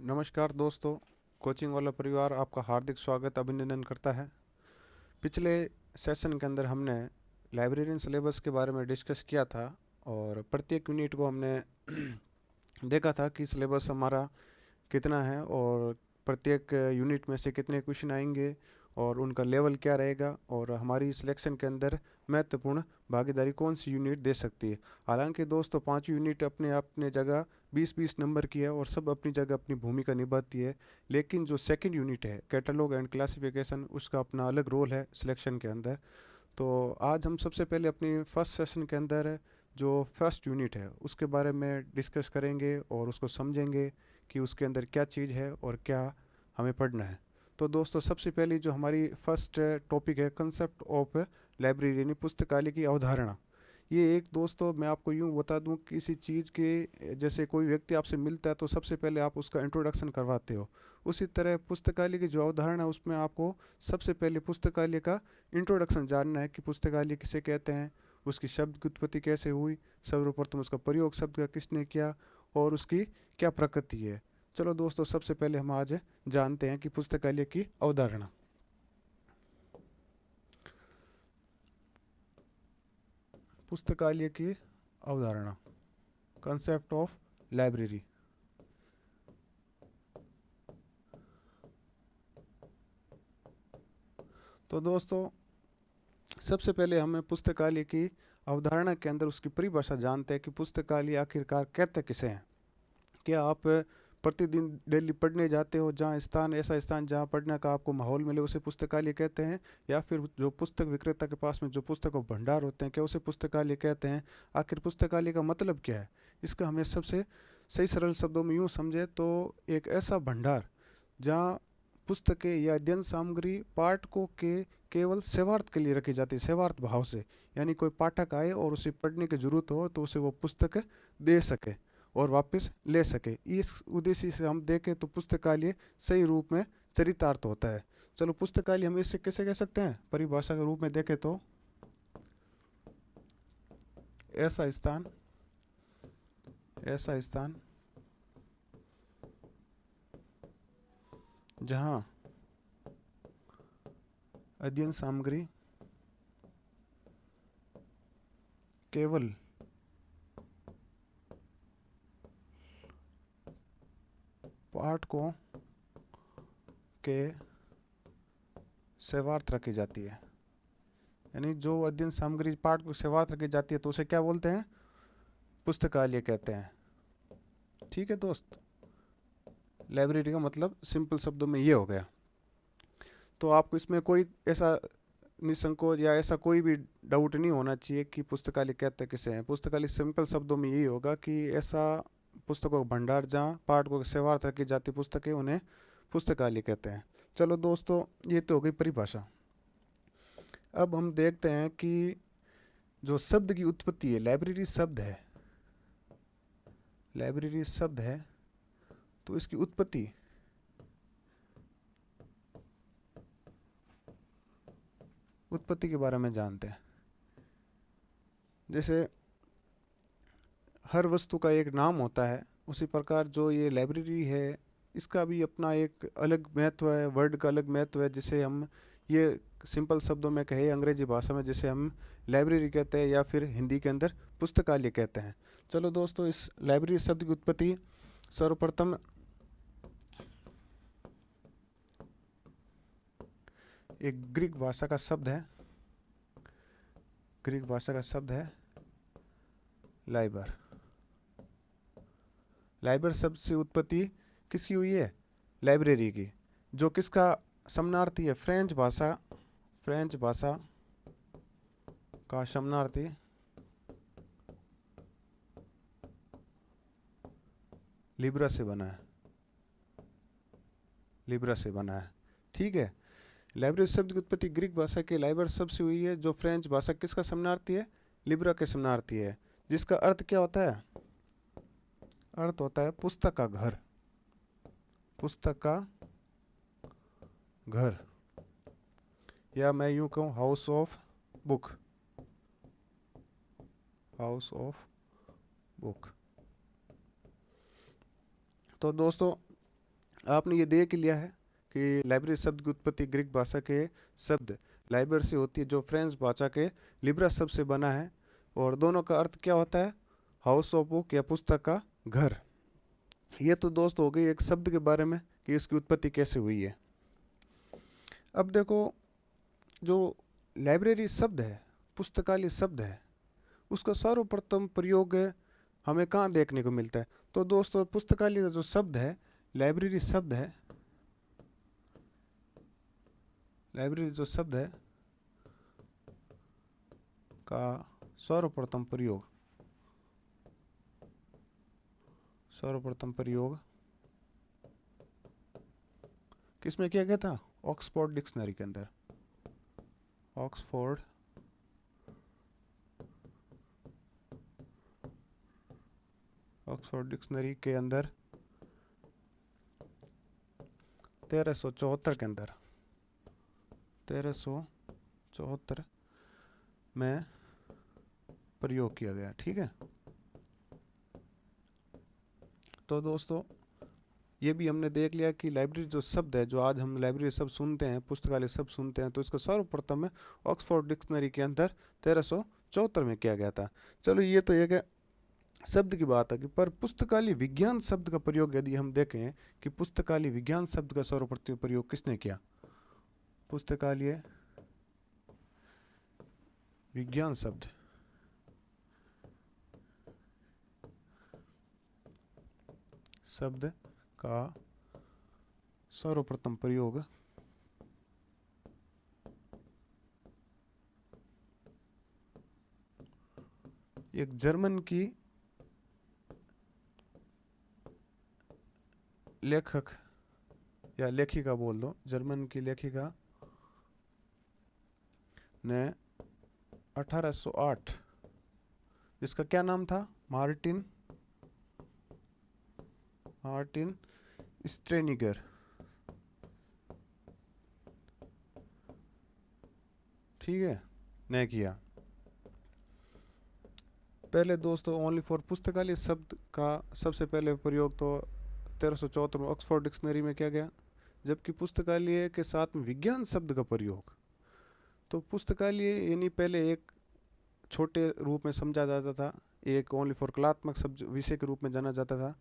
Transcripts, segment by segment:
नमस्कार दोस्तों। कोचिंग वाला परिवार आपका हार्दिक स्वागत अभिनंदन करता है। पिछले सेशन के अंदर हमने लाइब्रेरियन सिलेबस के बारे में डिस्कस किया था और प्रत्येक यूनिट को हमने देखा था कि सिलेबस हमारा कितना है और प्रत्येक यूनिट में से कितने क्वेश्चन आएंगे और उनका लेवल क्या रहेगा और हमारी सिलेक्शन के अंदर महत्वपूर्ण भागीदारी कौन सी यूनिट दे सकती है। हालांकि दोस्तों पांचों यूनिट अपने अपने जगह 20-20 नंबर की है और सब अपनी जगह अपनी भूमिका निभाती है, लेकिन जो सेकंड यूनिट है कैटलॉग एंड क्लासिफिकेशन उसका अपना अलग रोल है सिलेक्शन के अंदर। तो आज हम सबसे पहले अपनी फर्स्ट सेशन के अंदर जो फर्स्ट यूनिट है उसके बारे में डिस्कस करेंगे और उसको समझेंगे कि उसके अंदर क्या चीज़ है और क्या हमें पढ़ना है। तो दोस्तों सबसे पहली जो हमारी फर्स्ट टॉपिक है कंसेप्ट ऑफ लाइब्रेरी यानी पुस्तकालय की अवधारणा। ये एक दोस्तों मैं आपको यूँ बता दूं किसी चीज़ के जैसे कोई व्यक्ति आपसे मिलता है तो सबसे पहले आप उसका इंट्रोडक्शन करवाते हो, उसी तरह पुस्तकालय की जो अवधारणा है उसमें आपको सबसे पहले पुस्तकालय का इंट्रोडक्शन जानना है कि पुस्तकालय किसे कहते हैं, उसकी शब्द की उत्पत्ति कैसे हुई, सर्वप्रथम उसका प्रयोग शब्द का किसने किया और उसकी क्या प्रकृति है। चलो दोस्तों सबसे पहले हम आज जानते हैं कि पुस्तकालय की अवधारणा। पुस्तकालय की अवधारणा, कंसेप्ट ऑफ लाइब्रेरी। तो दोस्तों सबसे पहले हमें पुस्तकालय की अवधारणा के अंदर उसकी परिभाषा जानते हैं कि पुस्तकालय आखिरकार कहते किसे हैं। क्या आप प्रतिदिन डेली पढ़ने जाते हो, जहाँ स्थान ऐसा स्थान जहाँ पढ़ने का आपको माहौल मिले उसे पुस्तकालय कहते हैं, या फिर जो पुस्तक विक्रेता के पास में जो पुस्तकों भंडार होते हैं क्या उसे पुस्तकालय कहते हैं। आखिर पुस्तकालय का मतलब क्या है, इसका हमें सबसे सही सरल शब्दों में यूँ समझे तो एक ऐसा भंडार जहाँ पुस्तकें या अध्ययन सामग्री पाठकों के केवल सेवार्थ के लिए रखी जाती है, सेवार्थ भाव से, यानी कोई पाठक आए और उसे पढ़ने की जरूरत हो तो उसे वो पुस्तक दे सके और वापस ले सके। इस उद्देश्य से हम देखें तो पुस्तकालय सही रूप में चरितार्थ होता है। चलो पुस्तकालय हम इसे कैसे कह सकते हैं, परिभाषा के रूप में देखें तो ऐसा स्थान, ऐसा स्थान जहाँ अध्ययन सामग्री केवल पाठकों के सेवार्थ रखी जाती है, यानी जो अध्ययन सामग्री पाठ को सेवार्थ रखी जाती है तो उसे क्या बोलते हैं, पुस्तकालय कहते हैं। ठीक है दोस्त, लाइब्रेरी का मतलब सिंपल शब्दों में ये हो गया। तो आपको इसमें कोई ऐसा निसंकोच या ऐसा कोई भी डाउट नहीं होना चाहिए कि पुस्तकालय कहते किसे हैं। पुस्तकालय सिंपल शब्दों में यही होगा कि ऐसा पुस्तकों का भंडार जहाँ पाठकों की सेवार्थ रखी जाती पुस्तकें उन्हें पुस्तकालय कहते हैं। चलो दोस्तों ये तो हो गई परिभाषा। अब हम देखते हैं कि जो शब्द की उत्पत्ति है, लाइब्रेरी शब्द है, लाइब्रेरी शब्द है तो इसकी उत्पत्ति उत्पत्ति के बारे में जानते हैं। जैसे हर वस्तु का एक नाम होता है, उसी प्रकार जो ये लाइब्रेरी है इसका भी अपना एक अलग महत्व है, वर्ड का अलग महत्व है, जिसे हम ये सिंपल शब्दों में कहे अंग्रेजी भाषा में जिसे हम लाइब्रेरी कहते हैं या फिर हिंदी के अंदर पुस्तकालय कहते हैं। चलो दोस्तों इस लाइब्रेरी शब्द की उत्पत्ति सर्वप्रथम एक ग्रीक भाषा का शब्द है, ग्रीक भाषा का शब्द है लाइबर। लाइबर शब्द से उत्पत्ति किसकी हुई है, लाइब्रेरी की, जो किसका शमनार्थी है, फ्रेंच भाषा, फ्रेंच भाषा का शमनार्थी लिब्रा से बना है, लिब्रा से बना है। ठीक है, लाइब्रेरी शब्द की उत्पत्ति ग्रीक भाषा के लाइबर शब्द से हुई है, जो फ्रेंच भाषा किसका शमनार्थी है, लिब्रा के शमनार्थी है, जिसका अर्थ क्या होता है, अर्थ होता है पुस्तक का घर, पुस्तक का घर, या मैं यूं कहूँ house of book, house of book. तो दोस्तों आपने ये देख लिया है कि लाइब्रेरी शब्द की उत्पत्ति ग्रीक भाषा के शब्द लाइबर से होती है, जो फ्रेंच भाषा के लिब्रा शब्द से बना है, और दोनों का अर्थ क्या होता है? हाउस ऑफ बुक या पुस्तक का घर। ये तो दोस्त हो गई एक शब्द के बारे में कि इसकी उत्पत्ति कैसे हुई है। अब देखो, जो लाइब्रेरी शब्द है, पुस्तकालय शब्द है, उसका सर्वप्रथम प्रयोग हमें कहाँ देखने को मिलता है? तो दोस्तों, पुस्तकालय का जो शब्द है, लाइब्रेरी शब्द है, लाइब्रेरी जो शब्द है का सर्वप्रथम प्रयोग किसमें किया गया था? ऑक्सफोर्ड डिक्शनरी के अंदर। ऑक्सफोर्ड डिक्शनरी के अंदर 1374 के अंदर, 1374 में प्रयोग किया गया। ठीक है, तो दोस्तों ये भी हमने देख लिया कि लाइब्रेरी जो शब्द है, जो आज हम लाइब्रेरी शब्द सुनते हैं, पुस्तकालय शब्द सुनते हैं, तो इसका सर्वप्रथम ऑक्सफोर्ड डिक्शनरी के अंदर 1374 में किया गया था। चलो, ये तो एक शब्द की बात है कि पर पुस्तकालय विज्ञान शब्द का प्रयोग यदि हम देखें कि पुस्तकालय विज्ञान शब्द का सर्वप्रथम प्रयोग किसने किया? पुस्तकालय विज्ञान शब्द का सर्वप्रथम प्रयोग एक जर्मन की लेखक या लेखिका बोल दो, जर्मन की लेखिका ने 1808, जिसका क्या नाम था? मार्टिन स्ट्रेनिगर। ठीक है, ने किया। पहले दोस्तों ओनली फॉर पुस्तकालय शब्द का सबसे पहले प्रयोग तो 1374 में ऑक्सफोर्ड डिक्शनरी में किया गया, जबकि पुस्तकालय के साथ में विज्ञान शब्द का प्रयोग, तो पुस्तकालय यानी पहले एक छोटे रूप में समझा जाता था, एक ओनली फॉर कलात्मक शब्द विषय के रूप में जाना जाता था।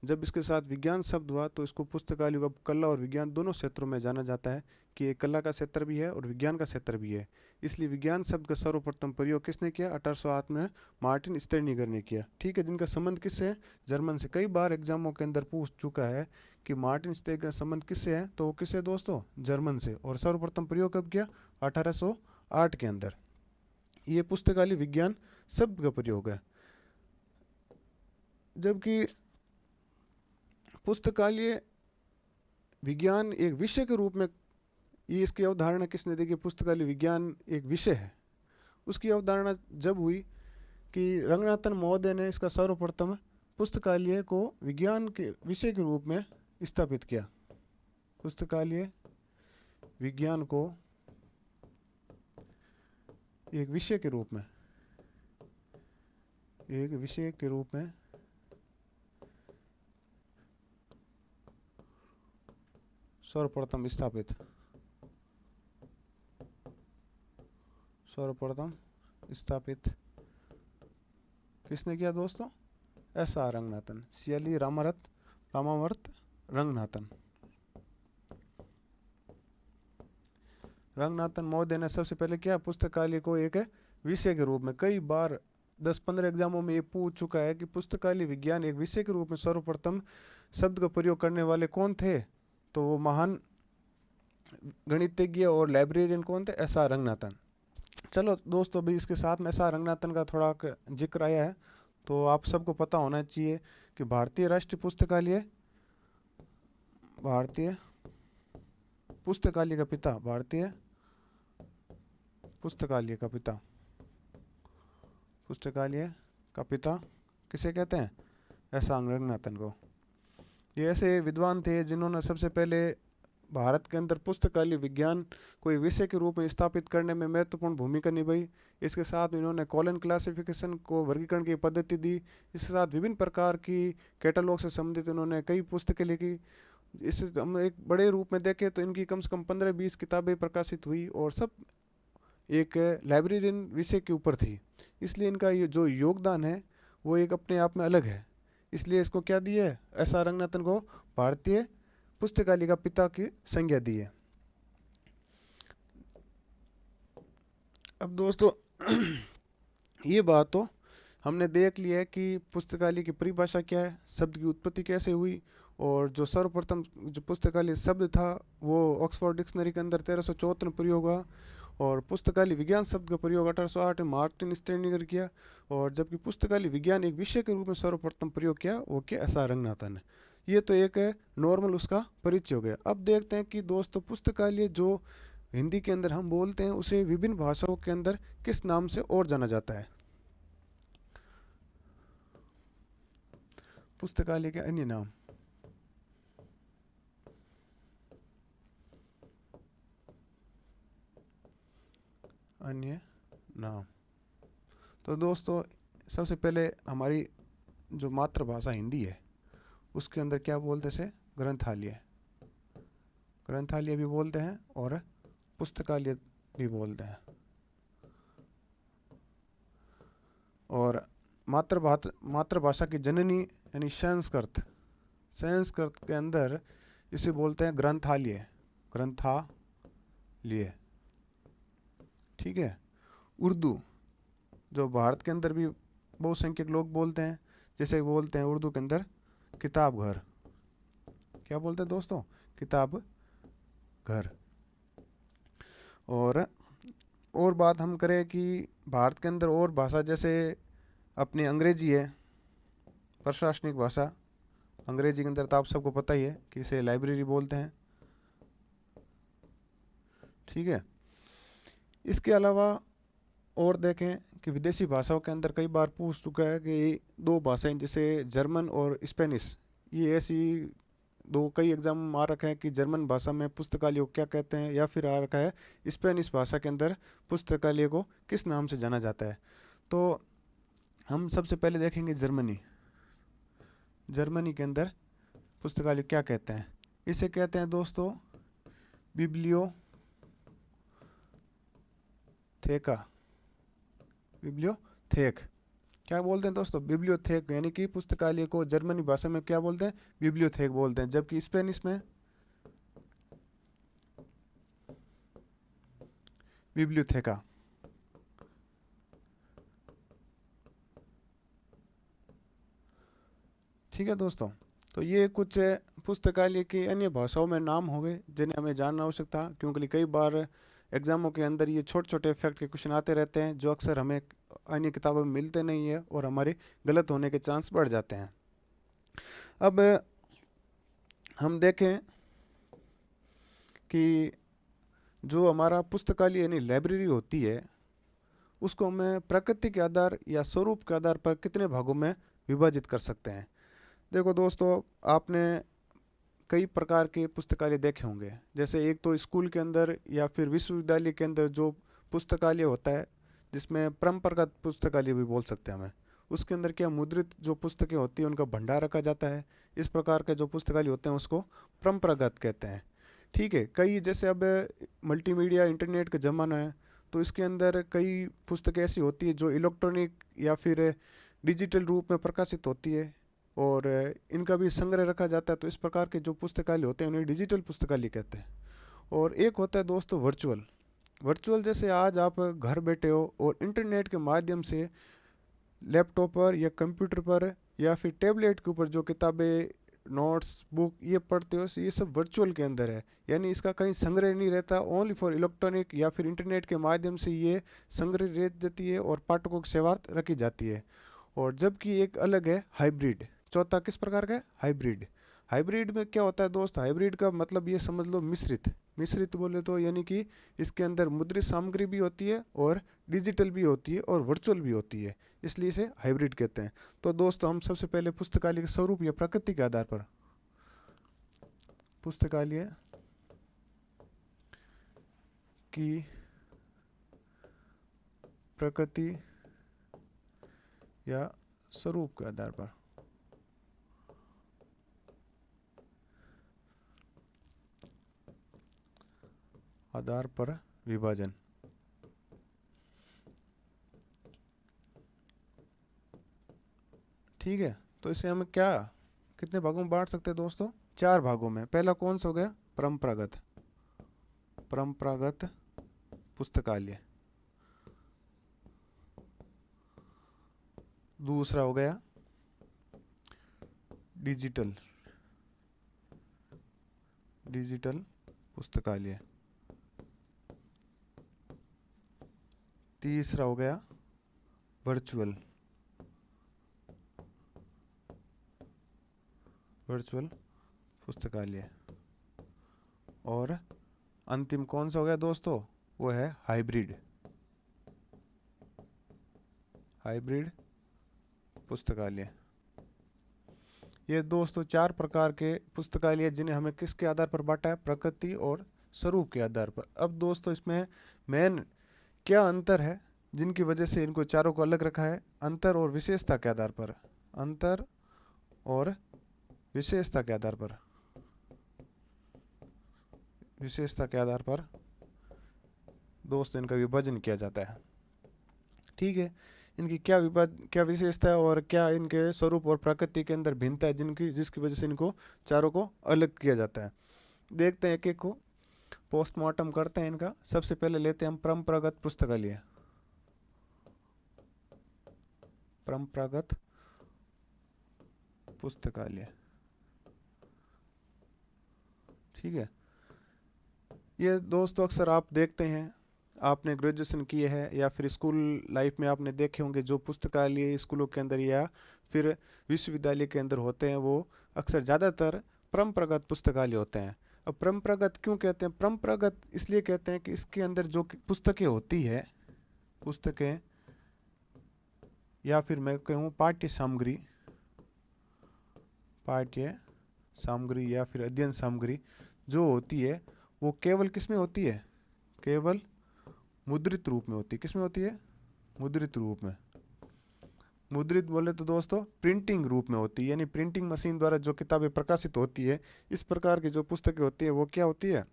जब इसके साथ विज्ञान शब्द हुआ तो इसको पुस्तकालय को कला और विज्ञान दोनों क्षेत्रों में जाना जाता है कि एक कला का क्षेत्र भी है और विज्ञान का क्षेत्र भी है। इसलिए विज्ञान शब्द का सर्वप्रथम प्रयोग किसने किया? 1808 में मार्टिन स्टेनिगर ने किया। ठीक है, जिनका संबंध किससे है? जर्मन से। कई बार एग्जामों के अंदर पूछ चुका है कि मार्टिन स्टेनिगर का संबंध किससे है, तो वो किससे दोस्तों? जर्मन से। और सर्वप्रथम प्रयोग कब किया? 1808 के अंदर। ये पुस्तकालय विज्ञान शब्द का प्रयोग है। जबकि पुस्तकालय विज्ञान एक विषय के रूप में, ये इसकी अवधारणा किसने दी कि पुस्तकालय विज्ञान एक विषय है? उसकी अवधारणा जब हुई कि रंगनाथन महोदय ने इसका सर्वप्रथम पुस्तकालय को विज्ञान के विषय के रूप में स्थापित किया। पुस्तकालय विज्ञान को एक विषय के रूप में सर्वप्रथम स्थापित किसने किया दोस्तों? S.R. रंगनाथन, CLE रामावर्त रंगनाथन महोदय ने सबसे पहले क्या? पुस्तकालय को एक विषय के रूप में, कई बार 10-15 एग्जामों में ये पूछ चुका है कि पुस्तकालय विज्ञान एक विषय के रूप में सर्वप्रथम शब्द का प्रयोग करने वाले कौन थे? तो वो महान गणितज्ञ और लाइब्रेरियन कौन थे? S.R. रंगनाथन। चलो दोस्तों, अभी इसके साथ में S.R. रंगनाथन का थोड़ा जिक्र आया है, तो आप सबको पता होना चाहिए कि भारतीय पुस्तकालय का पिता किसे कहते हैं? S.R. रंगनाथन को। ये ऐसे विद्वान थे जिन्होंने सबसे पहले भारत के अंदर पुस्तकालय विज्ञान को एक विषय के रूप में स्थापित करने में महत्वपूर्ण भूमिका निभाई। इसके साथ इन्होंने कॉलन क्लासिफिकेशन को वर्गीकरण की पद्धति दी। इसके साथ विभिन्न प्रकार की कैटलॉग से संबंधित इन्होंने कई पुस्तकें लिखी, इसे हम एक बड़े रूप में देखें तो इनकी कम से कम 15-20 किताबें प्रकाशित हुई और सब एक लाइब्रेरियन विषय के ऊपर थी। इसलिए इनका ये जो योगदान है वो एक अपने आप में अलग है। इसलिए इसको क्या दिया है, एस आर रंगनाथन को भारतीय पुस्तकालय का पिता की संज्ञा दी है। अब दोस्तों ये बात तो हमने देख लिया है कि पुस्तकालय की परिभाषा क्या है, शब्द की उत्पत्ति कैसे हुई, और जो सर्वप्रथम जो पुस्तकालय शब्द था वो ऑक्सफोर्ड डिक्शनरी के अंदर 1374 में प्रयोग हुआ, और पुस्तकालय विज्ञान शब्द का प्रयोग 1808 में मार्टिन स्टेनिगर किया, और जबकि पुस्तकालय विज्ञान एक विषय के रूप में सर्वप्रथम प्रयोग किया वो क्या, एस आर रंगनाथन ने। ये तो एक नॉर्मल उसका परिचय हो गया। अब देखते हैं कि दोस्तों पुस्तकालय जो हिंदी के अंदर हम बोलते हैं उसे विभिन्न भाषाओं के अंदर किस नाम से और जाना जाता है। पुस्तकालय के अन्य नाम, अन्य नाम। तो दोस्तों सबसे पहले हमारी जो मातृभाषा हिंदी है उसके अंदर क्या बोलते से, ग्रंथालय, ग्रंथालय भी बोलते हैं और पुस्तकालय भी बोलते हैं। और मातृभाषा की जननी यानी संस्कृत, संस्कृत के अंदर इसे बोलते हैं ग्रंथालय, ग्रंथालय। ठीक है। उर्दू जो भारत के अंदर भी बहुसंख्यक लोग बोलते हैं, जैसे बोलते हैं उर्दू के अंदर किताब घर। क्या बोलते हैं दोस्तों, किताब घर। और बात हम करें कि भारत के अंदर और भाषा जैसे अपनी अंग्रेजी है, प्रशासनिक भाषा। अंग्रेजी के अंदर तो आप सबको पता ही है कि इसे लाइब्रेरी बोलते हैं। ठीक है। इसके अलावा और देखें कि विदेशी भाषाओं के अंदर कई बार पूछ चुका है कि दो भाषाएं जैसे जर्मन और स्पेनिश, ये ऐसी दो कई एग्जाम आ रखा है कि जर्मन भाषा में पुस्तकालय को क्या कहते हैं, या फिर आ रखा है स्पेनिश भाषा के अंदर पुस्तकालय को किस नाम से जाना जाता है। तो हम सबसे पहले देखेंगे जर्मनी। जर्मनी के अंदर पुस्तकालय क्या कहते हैं, इसे कहते हैं दोस्तों बिब्लियोथेका, बिब्लियोथेक। क्या बोलते हैं दोस्तों, बिब्लियोथेक, यानी कि पुस्तकालय को जर्मनी भाषा में क्या बोलते हैं, बिब्लियोथेक बोलते हैं, जबकि स्पेनिश में बिब्लियोथेका। ठीक है दोस्तों, तो ये कुछ पुस्तकालय के अन्य भाषाओं में नाम हो गए जिन्हें हमें जानना आवश्यक था, क्योंकि कई बार एग्जामों के अंदर ये छोटे छोटे फैक्ट के क्वेश्चन आते रहते हैं जो अक्सर हमें अन्य किताबों में मिलते नहीं है और हमारे गलत होने के चांस बढ़ जाते हैं। अब हम देखें कि जो हमारा पुस्तकालय यानी लाइब्रेरी होती है उसको हमें प्रकृति के आधार या स्वरूप के आधार पर कितने भागों में विभाजित कर सकते हैं। देखो दोस्तों, आपने कई प्रकार के पुस्तकालय देखे होंगे, जैसे एक तो स्कूल के अंदर या फिर विश्वविद्यालय के अंदर जो पुस्तकालय होता है, जिसमें परंपरागत पुस्तकालय भी बोल सकते हैं हमें। उसके अंदर क्या मुद्रित जो पुस्तकें होती हैं उनका भंडार रखा जाता है। इस प्रकार के जो पुस्तकालय होते हैं उसको परंपरागत कहते हैं। ठीक है। कई जैसे अब मल्टीमीडिया इंटरनेट का ज़माना है, तो इसके अंदर कई पुस्तकें ऐसी होती है जो इलेक्ट्रॉनिक या फिर डिजिटल रूप में प्रकाशित होती है और इनका भी संग्रह रखा जाता है। तो इस प्रकार के जो पुस्तकालय होते हैं उन्हें डिजिटल पुस्तकालय कहते हैं। और एक होता है दोस्तों वर्चुअल। वर्चुअल जैसे आज आप घर बैठे हो और इंटरनेट के माध्यम से लैपटॉप पर या कंप्यूटर पर या फिर टैबलेट के ऊपर जो किताबें, नोट्स, बुक ये पढ़ते हो, ये सब वर्चुअल के अंदर है। यानी इसका कहीं संग्रह नहीं रहता, ओनली फॉर इलेक्ट्रॉनिक या फिर इंटरनेट के माध्यम से ये संग्रह रह जाती है और पाठकों की सेवार्थ रखी जाती है। और जबकि एक अलग है हाइब्रिड। चौथा किस प्रकार का है, हाइब्रिड। हाइब्रिड में क्या होता है दोस्त, हाइब्रिड का मतलब ये समझ लो मिश्रित। मिश्रित बोले तो यानी कि इसके अंदर मुद्रित सामग्री भी होती है और डिजिटल भी होती है और वर्चुअल भी होती है, इसलिए इसे हाइब्रिड कहते हैं। तो दोस्तों हम सबसे पहले पुस्तकालय के स्वरूप या प्रकृति के आधार पर, पुस्तकालय की प्रकृति या स्वरूप के आधार पर आधार पर विभाजन। ठीक है, तो इसे हम क्या कितने भागों में बांट सकते हैं दोस्तों? 4 भागों में। पहला कौन सा हो गया? परंपरागत, परंपरागत पुस्तकालय। दूसरा हो गया डिजिटल, डिजिटल पुस्तकालय। तीसरा हो गया वर्चुअल, वर्चुअल पुस्तकालय। और अंतिम कौन सा हो गया दोस्तों? वो है हाइब्रिड, हाइब्रिड पुस्तकालय। ये दोस्तों 4 प्रकार के पुस्तकालय जिन्हें हमें किसके आधार पर बांटा है? प्रकृति और स्वरूप के आधार पर। अब दोस्तों इसमें मेन क्या अंतर है जिनकी वजह से इनको चारों को अलग रखा है? अंतर और विशेषता के आधार पर, अंतर और विशेषता के आधार पर, विशेषता के आधार पर दोस्तों इनका विभाजन किया जाता है। ठीक है, इनकी क्या विशेषता है और क्या इनके स्वरूप और प्रकृति के अंदर भिन्नता है जिसकी वजह से इनको चारों को अलग किया जाता है। देखते हैं एक एक को, पोस्टमार्टम करते हैं इनका। सबसे पहले लेते हैं हम परंपरागत पुस्तकालय, परंपरागत पुस्तकालय। ठीक है, ये दोस्तों अक्सर आप देखते हैं, आपने ग्रेजुएशन किए हैं या फिर स्कूल लाइफ में आपने देखे होंगे, जो पुस्तकालय स्कूलों के अंदर या फिर विश्वविद्यालय के अंदर होते हैं वो अक्सर ज़्यादातर परंपरागत पुस्तकालय होते हैं। अब परंपरागत क्यों कहते हैं? परंपरागत इसलिए कहते हैं कि इसके अंदर जो पुस्तकें होती है, पुस्तकें या फिर मैं कहूँ पाठ्य सामग्री, पाठ्य सामग्री या फिर अध्ययन सामग्री जो होती है वो केवल किस में होती है? केवल मुद्रित रूप में होती है। किस में होती है? मुद्रित रूप में। मुद्रित बोले तो दोस्तों प्रिंटिंग रूप में होती है, यानी प्रिंटिंग मशीन द्वारा जो किताबें प्रकाशित होती है, इस प्रकार की जो पुस्तकें होती है वो क्या होती है?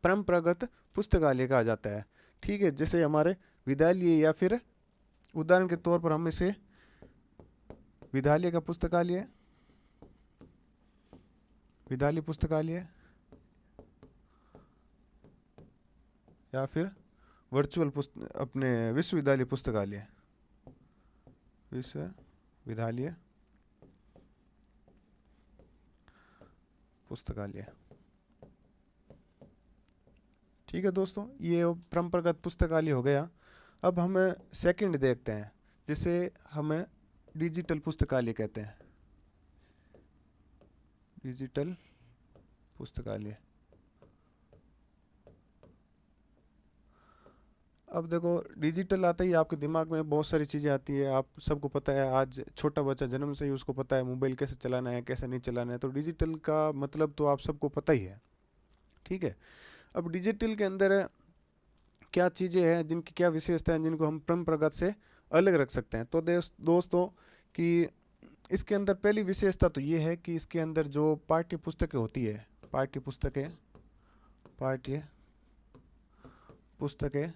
परंपरागत पुस्तकालय कहा जाता है। ठीक है, जैसे हमारे विद्यालय या फिर उदाहरण के तौर पर हम इसे विद्यालय का पुस्तकालय, विद्यालय पुस्तकालय या फिर वर्चुअल अपने विश्वविद्यालय पुस्तकालय, विश्वविद्यालय पुस्तकालय। ठीक है दोस्तों, ये परंपरागत पुस्तकालय हो गया। अब हम सेकंड देखते हैं, जिसे हमें डिजिटल पुस्तकालय कहते हैं, डिजिटल पुस्तकालय। अब देखो डिजिटल आता ही आपके दिमाग में बहुत सारी चीज़ें आती है। आप सबको पता है, आज छोटा बच्चा जन्म से ही उसको पता है मोबाइल कैसे चलाना है, कैसे नहीं चलाना है। तो डिजिटल का मतलब तो आप सबको पता ही है। ठीक है, अब डिजिटल के अंदर क्या चीज़ें हैं, जिनकी क्या विशेषता है, जिनको हम परंपरागत से अलग रख सकते हैं। तो दोस्तों कि इसके अंदर पहली विशेषता तो ये है कि इसके अंदर जो पाठ्य पुस्तकें होती है, पाठ्य पुस्तकें, पाठ्य पुस्तकें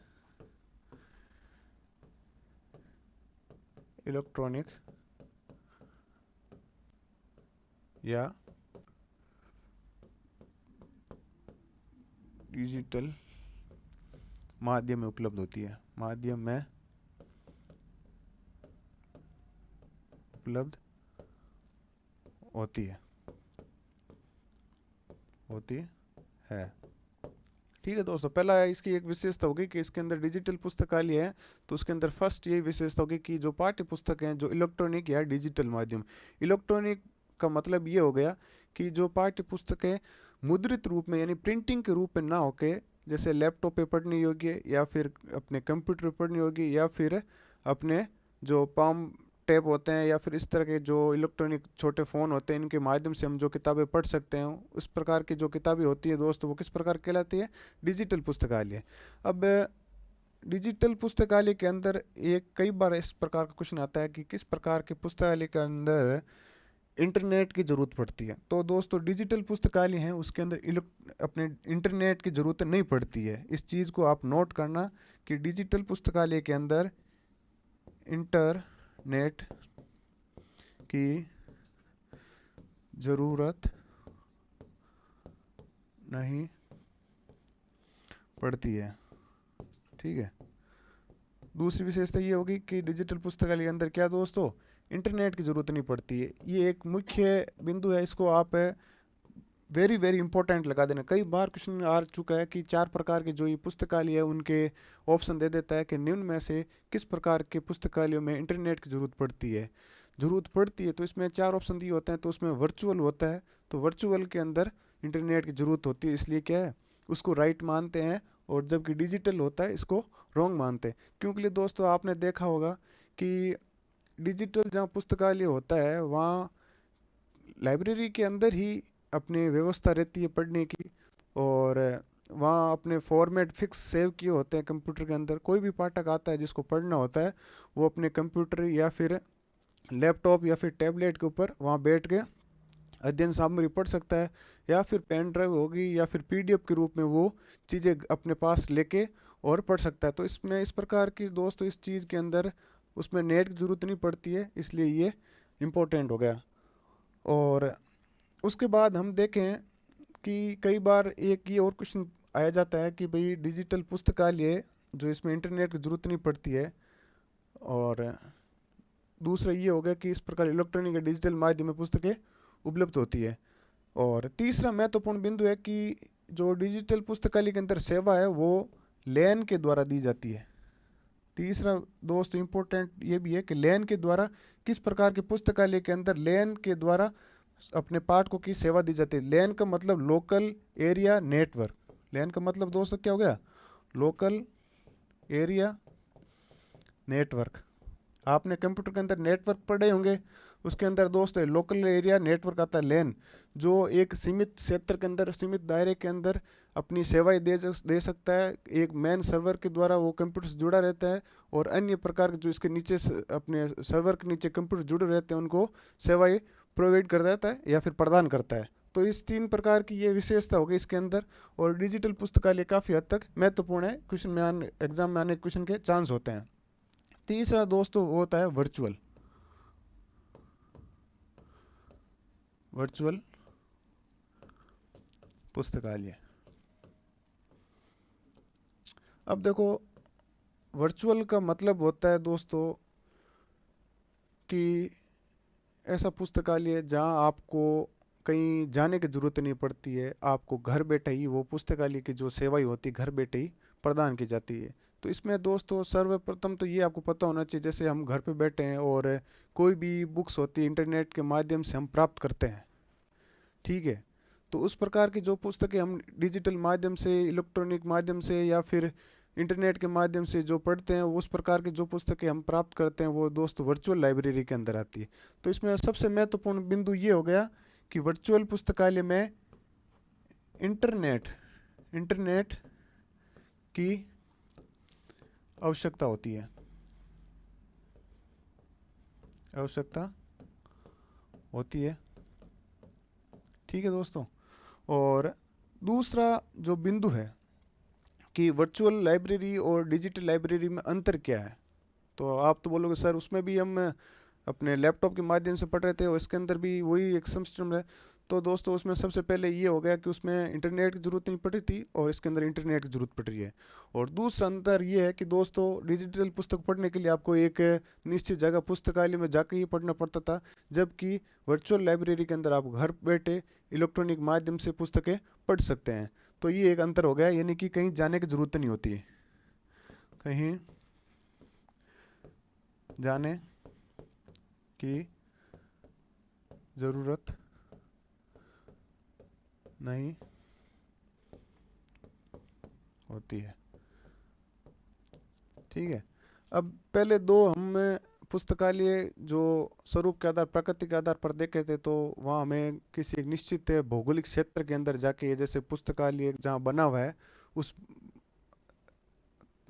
इलेक्ट्रॉनिक या डिजिटल माध्यम में उपलब्ध होती है, माध्यम में उपलब्ध होती है, होती है। ठीक है दोस्तों, पहला इसकी एक विशेषता होगी कि इसके अंदर डिजिटल पुस्तकालय है, तो उसके अंदर फर्स्ट ये विशेषता होगी कि जो पाठ्य पुस्तक हैं जो इलेक्ट्रॉनिक या डिजिटल माध्यम, इलेक्ट्रॉनिक का मतलब ये हो गया कि जो पाठ्य पुस्तकें मुद्रित रूप में यानी प्रिंटिंग के रूप में ना होके, जैसे लैपटॉप पे पढ़नी होगी या फिर अपने कंप्यूटर पे पढ़नी होगी या फिर अपने जो पाम टैब होते हैं या फिर इस तरह के जो इलेक्ट्रॉनिक छोटे फ़ोन होते हैं, इनके माध्यम से हम जो किताबें पढ़ सकते हैं, उस प्रकार की जो किताबें होती है दोस्तों वो किस प्रकार कहलाती है? डिजिटल पुस्तकालय। अब डिजिटल पुस्तकालय के अंदर एक कई बार इस प्रकार का क्वेश्चन आता है कि किस प्रकार के पुस्तकालय के अंदर इंटरनेट की ज़रूरत पड़ती है। तो दोस्तों डिजिटल पुस्तकालय हैं उसके अंदर अपने इंटरनेट की ज़रूरत नहीं पड़ती है। इस चीज़ को आप नोट करना कि डिजिटल पुस्तकालय के अंदर इंटरनेट की ज़रूरत नहीं पड़ती है। ठीक है। दूसरी विशेषता ये होगी कि डिजिटल पुस्तकालय के अंदर क्या दोस्तों, इंटरनेट की ज़रूरत नहीं पड़ती है। ये एक मुख्य बिंदु है, इसको आप वेरी वेरी इंपॉर्टेंट लगा देना। कई बार क्वेश्चन आ चुका है कि 4 प्रकार के जो ये पुस्तकालय है उनके ऑप्शन दे देता है कि निम्न में से किस प्रकार के पुस्तकालयों में इंटरनेट की ज़रूरत पड़ती है। ज़रूरत पड़ती है तो इसमें 4 ऑप्शन दिए होते हैं, तो उसमें वर्चुअल होता है, तो वर्चुअल के अंदर इंटरनेट की ज़रूरत होती है, इसलिए क्या है उसको राइट मानते हैं। और जबकि डिजिटल होता है इसको रॉन्ग मानते हैं। क्योंकि दोस्तों आपने देखा होगा कि डिजिटल जहाँ पुस्तकालय होता है वहाँ लाइब्रेरी के अंदर ही अपनी व्यवस्था रहती है पढ़ने की, और वहाँ अपने फॉर्मेट फिक्स सेव किए होते हैं कंप्यूटर के अंदर। कोई भी पाठक आता है जिसको पढ़ना होता है वो अपने कंप्यूटर या फिर लैपटॉप या फिर टैबलेट के ऊपर वहाँ बैठ के अध्ययन सामग्री पढ़ सकता है, या फिर पेन ड्राइव होगी या फिर पीडीएफ के रूप में वो चीज़ें अपने पास लेके और पढ़ सकता है। तो इसमें इस प्रकार की दोस्तों इस चीज़ के अंदर उसमें नेट की ज़रूरत नहीं पड़ती है, इसलिए ये इम्पोर्टेंट हो गया। और उसके बाद हम देखें कि कई बार एक ये और क्वेश्चन आया जाता है कि भाई डिजिटल पुस्तकालय जो इसमें इंटरनेट की ज़रूरत नहीं पड़ती है, और दूसरा ये हो गया कि इस प्रकार इलेक्ट्रॉनिक या डिजिटल माध्यम में पुस्तकें उपलब्ध होती है। और तीसरा महत्वपूर्ण बिंदु है कि जो डिजिटल पुस्तकालय के अंदर सेवा है वो लैन के द्वारा दी जाती है। तीसरा दोस्त इम्पोर्टेंट ये भी है कि लैन के द्वारा किस प्रकार के पुस्तकालय के अंदर लैन के द्वारा अपने पाठकों की सेवा दी जाती है। लैन का मतलब लोकल एरिया नेटवर्क। लैन का मतलब दोस्तों क्या हो गया, लोकल एरिया नेटवर्क। आपने कंप्यूटर के अंदर नेटवर्क पढ़े होंगे, उसके अंदर दोस्तों लोकल एरिया नेटवर्क आता है लैन, जो एक सीमित क्षेत्र के अंदर सीमित दायरे के अंदर अपनी सेवाएं दे सकता है। एक मेन सर्वर के द्वारा वो कंप्यूटर से जुड़ा रहता है, और अन्य प्रकार के जो इसके नीचे अपने सर्वर के नीचे कंप्यूटर जुड़े रहते हैं उनको सेवाएं प्रोवाइड कर देता है या फिर प्रदान करता है। तो इस 3 प्रकार की ये विशेषता होगी इसके अंदर। और डिजिटल पुस्तकालय काफ़ी हद तक महत्वपूर्ण है, क्वेश्चन में आने एग्जाम में आने क्वेश्चन के चांस होते हैं। तीसरा दोस्तों वो होता है वर्चुअल वर्चुअल पुस्तकालय। अब देखो वर्चुअल का मतलब होता है दोस्तों कि ऐसा पुस्तकालय जहां आपको कहीं जाने की ज़रूरत नहीं पड़ती है, आपको घर बैठे ही वो पुस्तकालय की जो सेवाएं होती है घर बैठे ही प्रदान की जाती है। तो इसमें दोस्तों सर्वप्रथम तो ये आपको पता होना चाहिए, जैसे हम घर पे बैठे हैं और कोई भी बुक्स होती है इंटरनेट के माध्यम से हम प्राप्त करते हैं। ठीक है। तो उस प्रकार की जो पुस्तकें हम डिजिटल माध्यम से इलेक्ट्रॉनिक माध्यम से या फिर इंटरनेट के माध्यम से जो पढ़ते हैं, उस प्रकार की जो पुस्तकें हम प्राप्त करते हैं वो दोस्तों वर्चुअल लाइब्रेरी के अंदर आती है। तो इसमें सबसे महत्वपूर्ण बिंदु ये हो गया कि वर्चुअल पुस्तकालय में इंटरनेट इंटरनेट की आवश्यकता होती है, आवश्यकता होती है। ठीक है दोस्तों। और दूसरा जो बिंदु है कि वर्चुअल लाइब्रेरी और डिजिटल लाइब्रेरी में अंतर क्या है, तो आप तो बोलोगे सर उसमें भी हम अपने लैपटॉप के माध्यम से पढ़ रहे थे और इसके अंदर भी वही एक सिस्टम है। तो दोस्तों उसमें सबसे पहले ये हो गया कि उसमें इंटरनेट की ज़रूरत नहीं पड़ रही थी और इसके अंदर इंटरनेट की ज़रूरत पड़ रही है। और दूसरा अंतर ये है कि दोस्तों डिजिटल पुस्तक पढ़ने के लिए आपको एक निश्चित जगह पुस्तकालय में जाकर ही पढ़ना पड़ता था, जबकि वर्चुअल लाइब्रेरी के अंदर आप घर बैठे इलेक्ट्रॉनिक माध्यम से पुस्तकें पढ़ सकते हैं। तो ये एक अंतर हो गया, यानी कि कहीं जाने की ज़रूरत नहीं होती है, कहीं जाने की ज़रूरत नहीं होती है। ठीक है। अब पहले दो हम पुस्तकालय जो स्वरूप के आधार प्रकृति के आधार पर देखे थे, तो वहाँ हमें किसी एक निश्चित भौगोलिक क्षेत्र के अंदर जाके, जैसे पुस्तकालय जहाँ बना हुआ है उस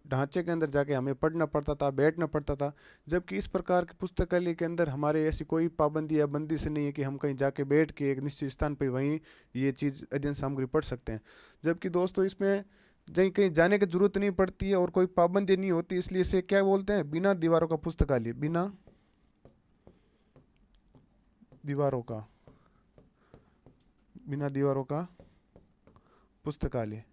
ढांचे के अंदर जाके हमें पढ़ना पड़ता था, बैठना पड़ता था। जबकि इस प्रकार के पुस्तकालय के अंदर हमारे ऐसी कोई पाबंदी या बंदिश नहीं है कि हम कहीं जाके बैठ के एक निश्चित स्थान पर वहीं ये चीज़ अध्ययन सामग्री पढ़ सकते हैं। जबकि दोस्तों इसमें कहीं कहीं जाने की जरूरत नहीं पड़ती है और कोई पाबंदी नहीं होती, इसलिए इसे क्या बोलते हैं, बिना दीवारों का पुस्तकालय। बिना दीवारों का, बिना दीवारों का पुस्तकालय,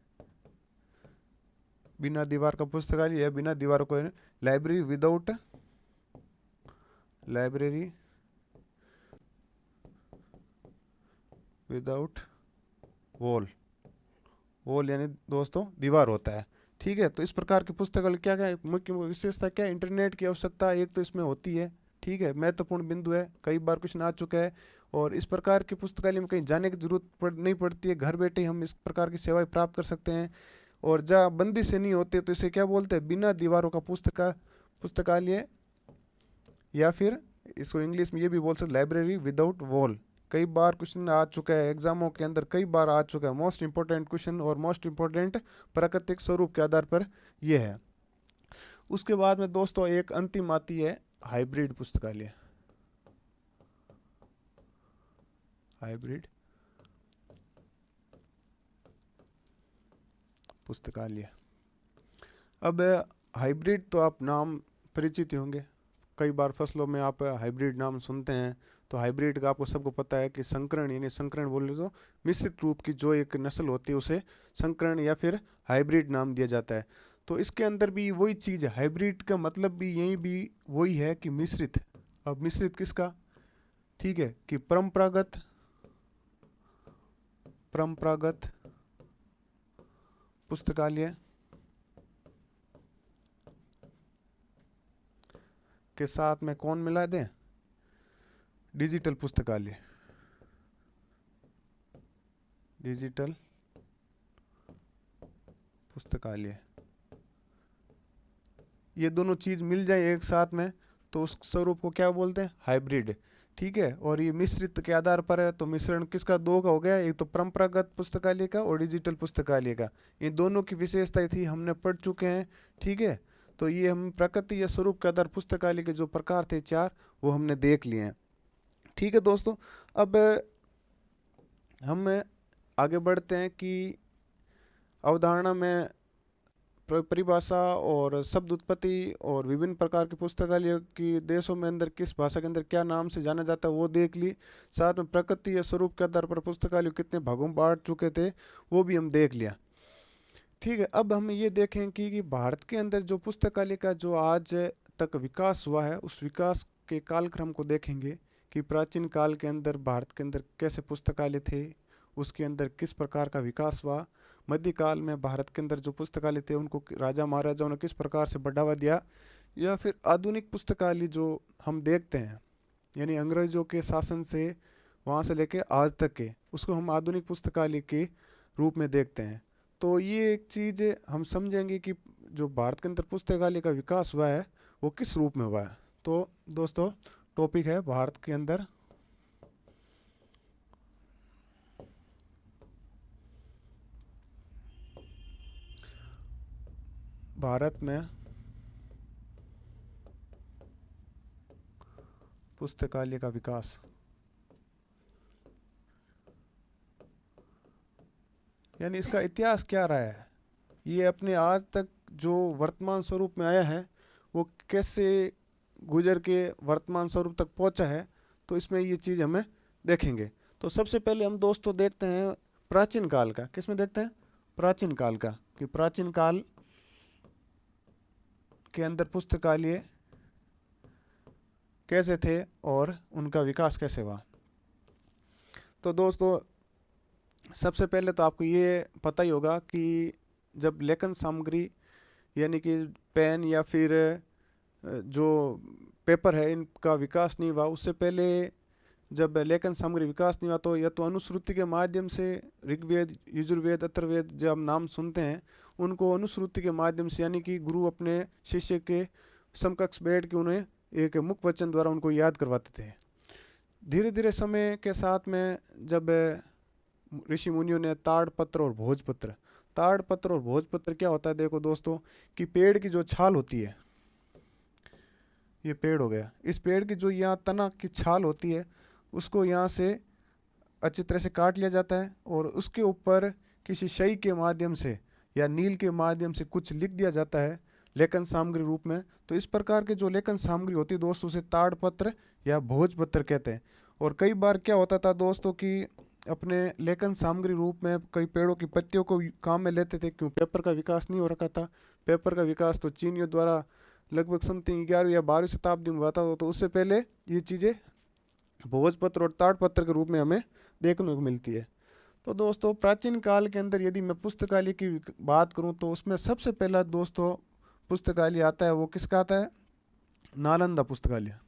बिना दीवार का पुस्तकालय या बिना दीवारों को library without, library without wall, wall यानी दोस्तों दीवार होता है। ठीक है, तो इस प्रकार की पुस्तकालय क्या क्या मुख्य विशेषता क्या है, इंटरनेट की आवश्यकता एक तो इसमें होती है। ठीक है, महत्वपूर्ण बिंदु है, कई बार क्वेश्चन आ चुका है। और इस प्रकार की पुस्तकालय में कहीं जाने की जरूरत नहीं पड़ती है, घर बैठे हम इस प्रकार की सेवाएं प्राप्त कर सकते हैं। और जहाँ बंदी से नहीं होते तो इसे क्या बोलते हैं, बिना दीवारों का पुस्तकालय, या फिर इसको इंग्लिश में ये भी बोल सकते लाइब्रेरी विदाउट वॉल। कई बार क्वेश्चन आ चुका है एग्जामों के अंदर, कई बार आ चुका है, मोस्ट इंपॉर्टेंट क्वेश्चन और मोस्ट इंपॉर्टेंट प्राकृतिक स्वरूप के आधार पर यह है। उसके बाद में दोस्तों एक अंतिम आती है हाइब्रिड पुस्तकालय, हाइब्रिड पुस्तकालय। अब हाइब्रिड तो आप नाम परिचित होंगे, कई बार फसलों में आप हाइब्रिड नाम सुनते हैं। तो हाइब्रिड का आपको सबको पता है कि संकरण, यानी संकरण बोले तो मिश्रित रूप की जो एक नस्ल होती है उसे संकरण या फिर हाइब्रिड नाम दिया जाता है। तो इसके अंदर भी वही चीज़ है, हाइब्रिड का मतलब भी यही भी वही है कि मिश्रित। अब मिश्रित किसका, ठीक है, कि परंपरागत पुस्तकालय के साथ में कौन मिला दें, डिजिटल पुस्तकालय, डिजिटल पुस्तकालय, ये दोनों चीज मिल जाए एक साथ में तो उस स्वरूप को क्या बोलते हैं, हाइब्रिड। ठीक है, और ये मिश्रित के आधार पर है, तो मिश्रण किसका, दो का हो गया, एक तो परंपरागत पुस्तकालय का और डिजिटल पुस्तकालय का। ये दोनों की विशेषता थी हमने पढ़ चुके हैं। ठीक है, तो ये हम प्रकृति या स्वरूप के आधार पुस्तकालय के जो प्रकार थे चार, वो हमने देख लिए हैं। ठीक है दोस्तों, अब हम आगे बढ़ते हैं कि अवधारणा में परिभाषा और शब्द उत्पत्ति और विभिन्न प्रकार के पुस्तकालय की देशों में अंदर किस भाषा के अंदर क्या नाम से जाना जाता है वो देख ली। साथ में प्रकृति या स्वरूप के आधार पर पुस्तकालय कितने भागों में बांट चुके थे वो भी हम देख लिया। ठीक है, अब हम ये देखें कि भारत के अंदर जो पुस्तकालय का जो आज तक विकास हुआ है उस विकास के कालक्रम को देखेंगे कि प्राचीन काल के अंदर भारत के अंदर कैसे पुस्तकालय थे, उसके अंदर किस प्रकार का विकास हुआ। मध्यकाल में भारत के अंदर जो पुस्तकालय थे उनको राजा महाराजाओं ने किस प्रकार से बढ़ावा दिया, या फिर आधुनिक पुस्तकालय जो हम देखते हैं यानी अंग्रेजों के शासन से वहाँ से लेके आज तक के, उसको हम आधुनिक पुस्तकालय के रूप में देखते हैं। तो ये एक चीज़ हम समझेंगे कि जो भारत के अंदर पुस्तकालय का विकास हुआ है वो किस रूप में हुआ है। तो दोस्तों टॉपिक है भारत के अंदर भारत में पुस्तकालय का विकास। यानी इसका इतिहास क्या रहा है, ये अपने आज तक जो वर्तमान स्वरूप में आया है वो कैसे गुजर के वर्तमान स्वरूप तक पहुंचा है, तो इसमें ये चीज़ हमें देखेंगे। तो सबसे पहले हम दोस्तों देखते हैं प्राचीन काल का। किसमें देखते हैं, प्राचीन काल का, कि प्राचीन काल के अंदर पुस्तकालय कैसे थे और उनका विकास कैसे हुआ। तो दोस्तों सबसे पहले तो आपको ये पता ही होगा कि जब लेखन सामग्री यानी कि पेन या फिर जो पेपर है इनका विकास नहीं हुआ, उससे पहले जब लेखन सामग्री विकास नहीं हुआ तो या तो अनुश्रुति के माध्यम से ऋग्वेद, यजुर्वेद, अथर्ववेद जो हम नाम सुनते हैं उनको अनुश्रुति के माध्यम से यानी कि गुरु अपने शिष्य के समकक्ष बैठ के उन्हें एक मुख वचन द्वारा उनको याद करवाते थे। धीरे धीरे समय के साथ में जब ऋषि मुनियों ने ताड़पत्र और भोजपत्र, ताड़पत्र और भोजपत्र क्या होता है, देखो दोस्तों कि पेड़ की जो छाल होती है, ये पेड़ हो गया, इस पेड़ की जो यहाँ तना की छाल होती है उसको यहाँ से अच्छी तरह से काट लिया जाता है और उसके ऊपर किसी स्याही के माध्यम से या नील के माध्यम से कुछ लिख दिया जाता है लेखन सामग्री रूप में। तो इस प्रकार के जो लेखन सामग्री होती है दोस्तों उसे ताड़पत्र या भोजपत्र कहते हैं। और कई बार क्या होता था दोस्तों कि अपने लेखन सामग्री रूप में कई पेड़ों की पत्तियों को काम में लेते थे, क्यों पेपर का विकास नहीं हो रखा था। पेपर का विकास तो चीनियों द्वारा लगभग समथिंग 11वीं या 12वीं शताब्दी में हुआ था, तो उससे पहले ये चीज़ें भोजपत्र और ताड़पत्र के रूप में हमें देखने को मिलती है। तो दोस्तों प्राचीन काल के अंदर यदि मैं पुस्तकालय की बात करूं तो उसमें सबसे पहला दोस्तों पुस्तकालय आता है, वो किसका आता है, नालंदा पुस्तकालय।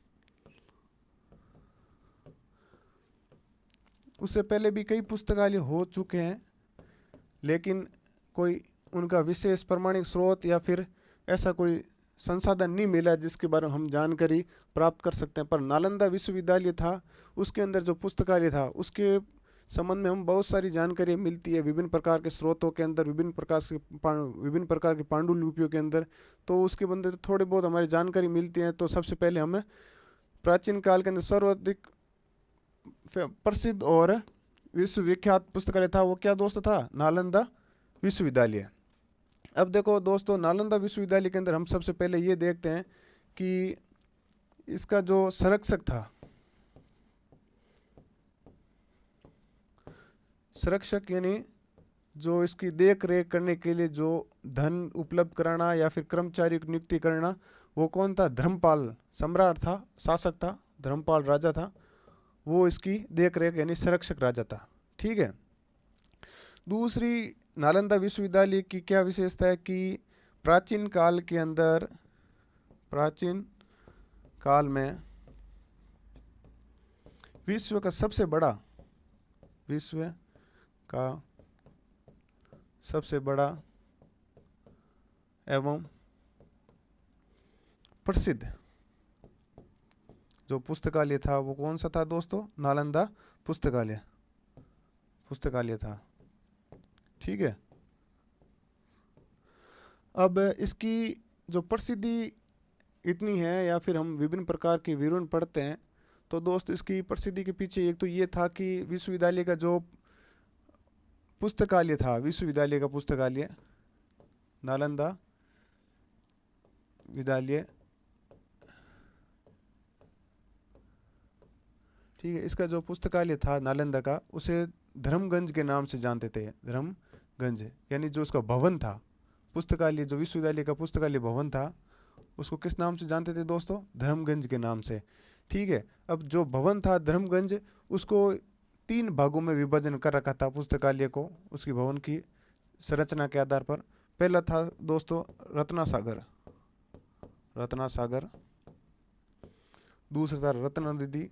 उससे पहले भी कई पुस्तकालय हो चुके हैं लेकिन कोई उनका विशेष प्रमाणिक स्रोत या फिर ऐसा कोई संसाधन नहीं मिला जिसके बारे में हम जानकारी प्राप्त कर सकते हैं। पर नालंदा विश्वविद्यालय था, उसके अंदर जो पुस्तकालय था उसके संबंध में हम बहुत सारी जानकारी मिलती है विभिन्न प्रकार के स्रोतों के अंदर, विभिन्न प्रकार के पांडुलिपियों के अंदर। तो उसके अंदर थोड़े बहुत हमारी जानकारी मिलती है। तो सबसे पहले हमें प्राचीन काल के अंदर सर्वाधिक प्रसिद्ध और विश्वविख्यात पुस्तकालय था, वो क्या दोस्तों था, नालंदा विश्वविद्यालय। अब देखो दोस्तों नालंदा विश्वविद्यालय के अंदर हम सबसे पहले ये देखते हैं कि इसका जो संरक्षक था, संरक्षक यानी जो इसकी देख रेख करने के लिए जो धन उपलब्ध कराना या फिर कर्मचारी की नियुक्ति करना, वो कौन था, धर्मपाल सम्राट था, शासक था, धर्मपाल राजा था, वो इसकी देख रेख यानी संरक्षक राजा था। ठीक है। दूसरी नालंदा विश्वविद्यालय की क्या विशेषता है कि प्राचीन काल के अंदर, प्राचीन काल में विश्व का सबसे बड़ा, विश्व का सबसे बड़ा एवं प्रसिद्ध जो पुस्तकालय था वो कौन सा था दोस्तों, नालंदा पुस्तकालय था। ठीक है। अब इसकी जो प्रसिद्धि इतनी है या फिर हम विभिन्न प्रकार के विवरण पढ़ते हैं, तो दोस्त इसकी प्रसिद्धि के पीछे एक तो ये था कि विश्वविद्यालय का जो पुस्तकालय था, विश्वविद्यालय का पुस्तकालय नालंदा विद्यालय, ठीक है, इसका जो पुस्तकालय था नालंदा का उसे धर्मगंज के नाम से जानते थे। धर्मगंज यानी जो उसका भवन था, पुस्तकालय जो विश्वविद्यालय का पुस्तकालय भवन था उसको किस नाम से जानते थे दोस्तों, धर्मगंज के नाम से। ठीक है। अब जो भवन था धर्मगंज, उसको 3 भागों में विभाजन कर रखा था पुस्तकालय को, उसकी भवन की संरचना के आधार पर। पहला था दोस्तों रत्ना सागर, दूसरा था रत्न निधि,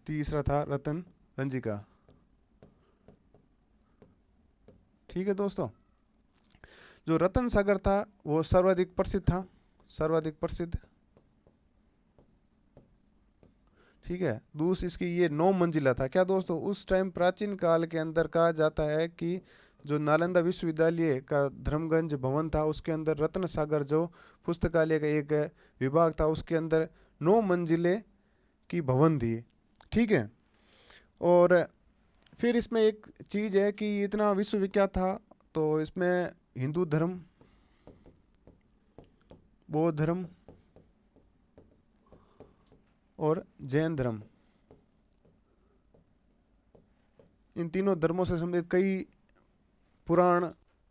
तीसरा था रतन रंजिका। ठीक है दोस्तों। जो रतन सागर था वो सर्वाधिक प्रसिद्ध था, सर्वाधिक प्रसिद्ध। ठीक है। दूसरी इसकी ये 9 मंजिला था। क्या दोस्तों, उस टाइम प्राचीन काल के अंदर कहा जाता है कि जो नालंदा विश्वविद्यालय का धर्मगंज भवन था उसके अंदर रत्न सागर जो पुस्तकालय का एक विभाग था उसके अंदर 9 मंजिले की भवन थी। ठीक है। और फिर इसमें एक चीज़ है कि इतना विश्वविख्यात था तो इसमें हिंदू धर्म, बौद्ध धर्म और जैन धर्म, इन तीनों धर्मों से संबंधित कई पुराण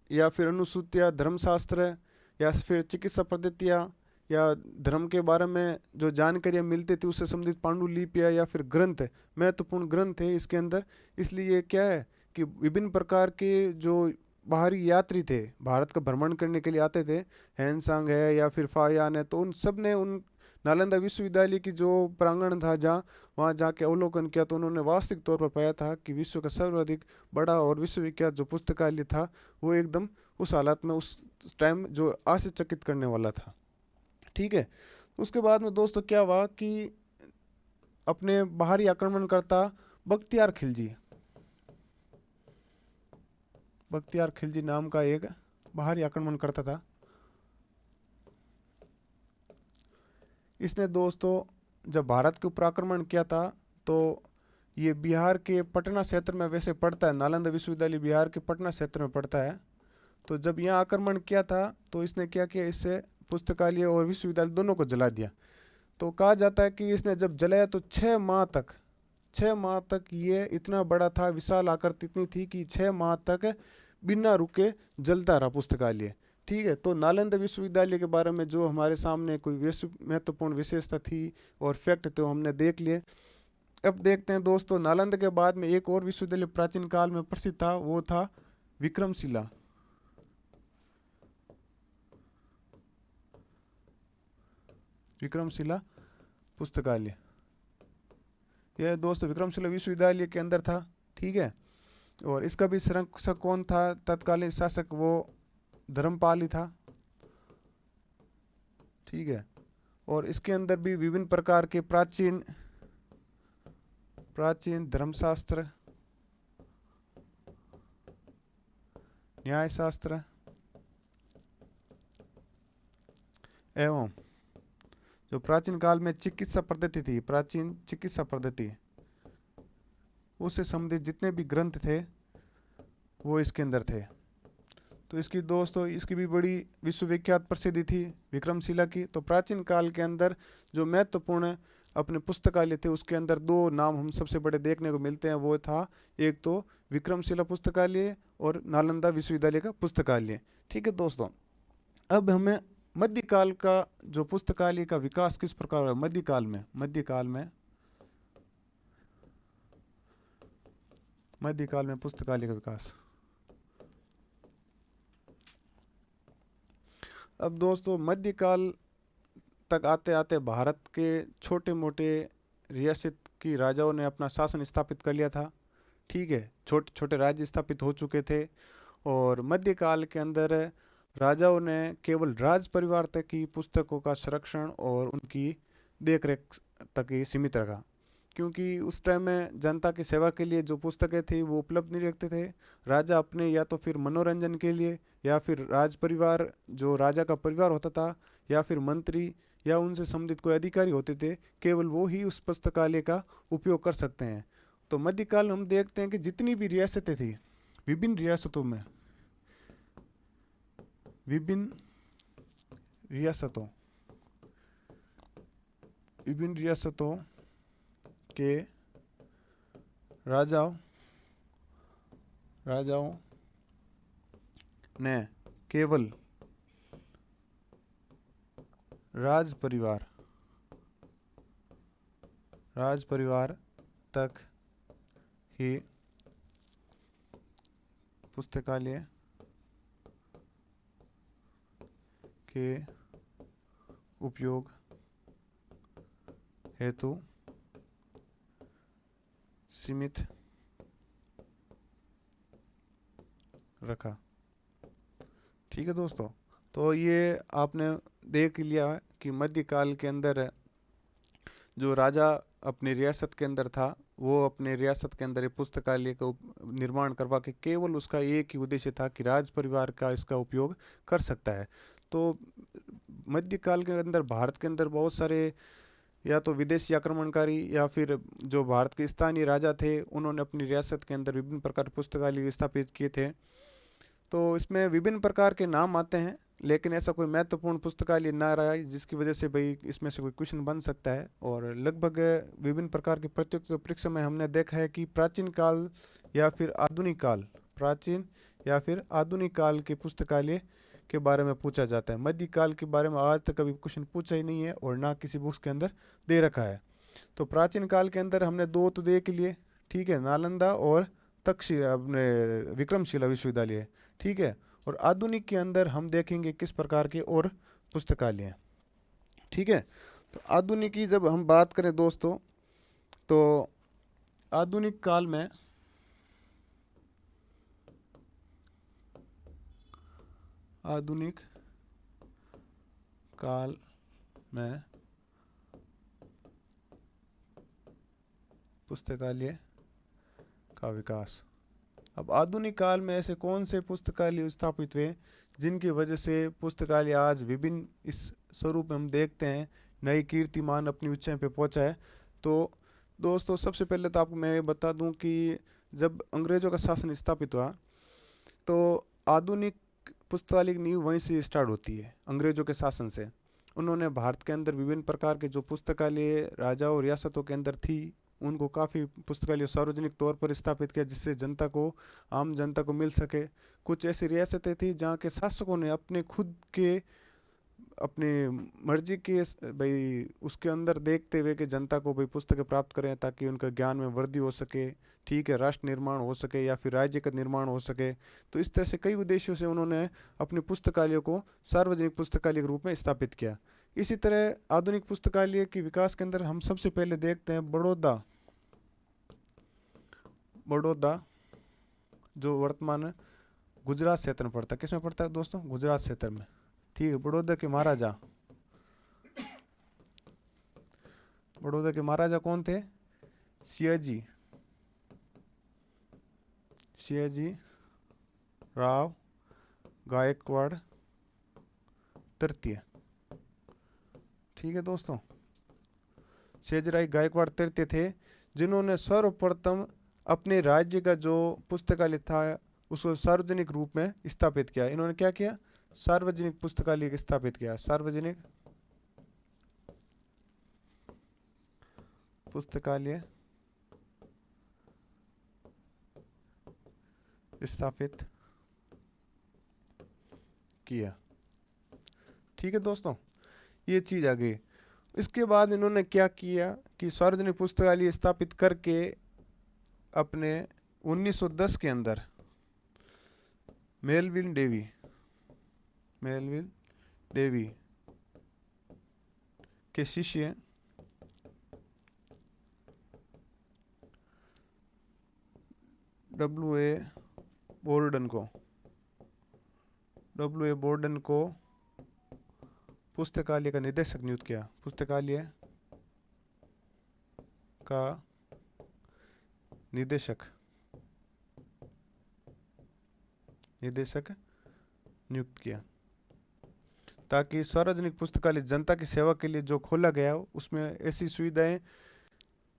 या फिर अनुसूतियाँ, धर्मशास्त्र या फिर चिकित्सा पद्धतियाँ या धर्म के बारे में जो जानकारियाँ मिलती थी उससे संबंधित पांडुलिपियाँ या फिर ग्रंथ, महत्वपूर्ण ग्रंथ है इसके अंदर। इसलिए क्या है कि विभिन्न प्रकार के जो बाहरी यात्री थे, भारत का भ्रमण करने के लिए आते थे, हैंसांग है या फिर फायान है, तो उन सब ने उन नालंदा विश्वविद्यालय की जो प्रांगण था जहाँ, वहाँ जाके अवलोकन किया तो उन्होंने वास्तविक तौर पर पाया था कि विश्व का सर्वाधिक बड़ा और विश्वविख्यात जो पुस्तकालय था वो एकदम उस हालत में उस टाइम जो आश्चर्यचकित करने वाला था। ठीक है। उसके बाद में दोस्तों क्या हुआ कि अपने बाहरी आक्रमणकर्ता बख्तियार खिलजी, बख्तियार खिलजी नाम का एक बाहरी आक्रमण करता था। इसने दोस्तों जब भारत के ऊपर आक्रमण किया था तो ये बिहार के पटना क्षेत्र में वैसे पड़ता है, नालंदा विश्वविद्यालय बिहार के पटना क्षेत्र में पड़ता है। तो जब यहाँ आक्रमण किया था तो इसने क्या किया, इससे पुस्तकालय और विश्वविद्यालय दोनों को जला दिया। तो कहा जाता है कि इसने जब जलाया तो 6 माह तक ये इतना बड़ा था, विशाल आकृति इतनी थी कि 6 माह तक बिना रुके जलता रहा पुस्तकालय। ठीक है, तो नालंदा विश्वविद्यालय के बारे में जो हमारे सामने कोई महत्वपूर्ण विशेषता थी और फैक्ट थे वो हमने देख लिए। अब देखते हैं दोस्तों, नालंदा के बाद में एक और विश्वविद्यालय प्राचीन काल में प्रसिद्ध था, वो था विक्रमशिला। विक्रमशिला पुस्तकालय, यह दोस्तों विक्रमशिला विश्वविद्यालय के अंदर था। ठीक है, और इसका भी संरक्षक कौन था, तत्कालीन शासक वो धर्मपाल ही था। ठीक है, और इसके अंदर भी विभिन्न प्रकार के प्राचीन धर्मशास्त्र, न्यायशास्त्र एवं जो प्राचीन काल में चिकित्सा पद्धति थी, प्राचीन चिकित्सा पद्धति, उससे संबंधित जितने भी ग्रंथ थे वो इसके अंदर थे। तो इसकी दोस्तों इसकी भी बड़ी विश्वविख्यात प्रसिद्धि थी विक्रमशिला की। तो प्राचीन काल के अंदर जो महत्वपूर्ण अपने पुस्तकालय थे उसके अंदर दो नाम हम सबसे बड़े देखने को मिलते हैं, वो था एक तो विक्रमशिला पुस्तकालय और नालंदा विश्वविद्यालय का पुस्तकालय। ठीक है दोस्तों, अब हमें मध्यकाल का जो पुस्तकालय का विकास किस प्रकार है, मध्यकाल में पुस्तकालय का विकास। अब दोस्तों मध्यकाल तक आते आते भारत के छोटे मोटे रियासत की राजाओं ने अपना शासन स्थापित कर लिया था। ठीक है, छोटे छोटे राज्य स्थापित हो चुके थे और मध्यकाल के अंदर राजाओं ने केवल राज परिवार तक की पुस्तकों का संरक्षण और उनकी देखरेख तक ही सीमित रखा, क्योंकि उस टाइम में जनता की सेवा के लिए जो पुस्तकें थी वो उपलब्ध नहीं रखते थे। राजा अपने या तो फिर मनोरंजन के लिए या फिर राज परिवार जो राजा का परिवार होता था या फिर मंत्री या उनसे संबंधित कोई अधिकारी होते थे, केवल वो ही उस पुस्तकालय का उपयोग कर सकते हैं। तो मध्यकाल में हम देखते हैं कि जितनी भी रियासतें थी, विभिन्न रियासतों के राजाओं ने केवल राज परिवार तक ही पुस्तकालय के उपयोग हेतु सीमित रखा। ठीक है दोस्तों, तो ये आपने देख लिया कि मध्यकाल के अंदर जो राजा अपनी रियासत के अंदर था वो अपने रियासत के अंदर एक पुस्तकालय का निर्माण करवा के केवल उसका एक ही उद्देश्य था कि राज परिवार का इसका उपयोग कर सकता है। तो मध्यकाल के अंदर भारत के अंदर बहुत सारे या तो विदेशी आक्रमणकारी या फिर जो भारत के स्थानीय राजा थे उन्होंने अपनी रियासत के अंदर विभिन्न प्रकार के पुस्तकालय स्थापित किए थे। तो इसमें विभिन्न प्रकार के नाम आते हैं, लेकिन ऐसा कोई महत्वपूर्ण पुस्तकालय ना रहा है जिसकी वजह से भाई इसमें से कोई क्वेश्चन बन सकता है। और लगभग विभिन्न प्रकार के प्रतियोगिता परीक्षा में हमने देखा है कि प्राचीन काल या फिर आधुनिक काल के पुस्तकालय के बारे में पूछा जाता है। मध्यकाल के बारे में आज तक कभी क्वेश्चन पूछा ही नहीं है और ना किसी बुक्स के अंदर दे रखा है। तो प्राचीन काल के अंदर हमने दो तो देख लिए, ठीक है, नालंदा और तक्षशिला अपने विक्रमशिला विश्वविद्यालय। ठीक है, और आधुनिक के अंदर हम देखेंगे किस प्रकार के और पुस्तकालय हैं। ठीक है, तो आधुनिक की जब हम बात करें दोस्तों, तो आधुनिक काल में पुस्तकालय का विकास। अब आधुनिक काल में ऐसे कौन से पुस्तकालय स्थापित हुए जिनकी वजह से पुस्तकालय आज विभिन्न इस स्वरूप में हम देखते हैं नई कीर्तिमान अपनी ऊंचाई पे पहुंचा है। तो दोस्तों सबसे पहले तो आपको मैं ये बता दूं कि जब अंग्रेज़ों का शासन स्थापित हुआ तो आधुनिक पुस्तकालय की नींव वहीं से स्टार्ट होती है, अंग्रेज़ों के शासन से। उन्होंने भारत के अंदर विभिन्न प्रकार के जो पुस्तकालय राजाओं और रियासतों के अंदर थी उनको काफ़ी पुस्तकालय सार्वजनिक तौर पर स्थापित किया जिससे जनता को, आम जनता को मिल सके। कुछ ऐसी रियासतें थी जहाँ के शासकों ने अपने खुद के, अपने मर्जी के भाई उसके अंदर देखते हुए कि जनता को भाई पुस्तकें प्राप्त करें ताकि उनका ज्ञान में वृद्धि हो सके, ठीक है, राष्ट्र निर्माण हो सके या फिर राज्य का निर्माण हो सके। तो इस तरह से कई उद्देश्यों से उन्होंने अपने पुस्तकालयों को सार्वजनिक पुस्तकालय के रूप में स्थापित किया। इसी तरह आधुनिक पुस्तकालय के विकास के अंदर हम सबसे पहले देखते हैं बड़ौदा। बड़ौदा जो वर्तमान गुजरात क्षेत्र में पड़ता है, किस में पड़ता है दोस्तों? गुजरात क्षेत्र में, ठीक है। बड़ौदा के महाराजा, बड़ौदा के महाराजा कौन थे? सियाजी, सियाजी राव गायकवाड़ तृतीय, ठीक है दोस्तों। सियाजीराव गायकवाड़ तृतीय थे जिन्होंने सर्वप्रथम अपने राज्य का जो पुस्तकालय था उसको सार्वजनिक रूप में स्थापित किया। इन्होंने क्या किया? सार्वजनिक पुस्तकालय स्थापित किया, सार्वजनिक पुस्तकालय स्थापित किया, ठीक है दोस्तों। ये चीज़ आ गई। इसके बाद इन्होंने क्या किया कि सार्वजनिक पुस्तकालय स्थापित करके अपने 1910 के अंदर मेलविल डेवी, मेलविल डेवी के शिष्य डब्ल्यू.ए. बोर्डन को पुस्तकालय का निदेशक नियुक्त किया, पुस्तकालय का निदेशक नियुक्त किया ताकि सार्वजनिक पुस्तकालय जनता की सेवा के लिए जो खोला गया हो उसमें ऐसी सुविधाएं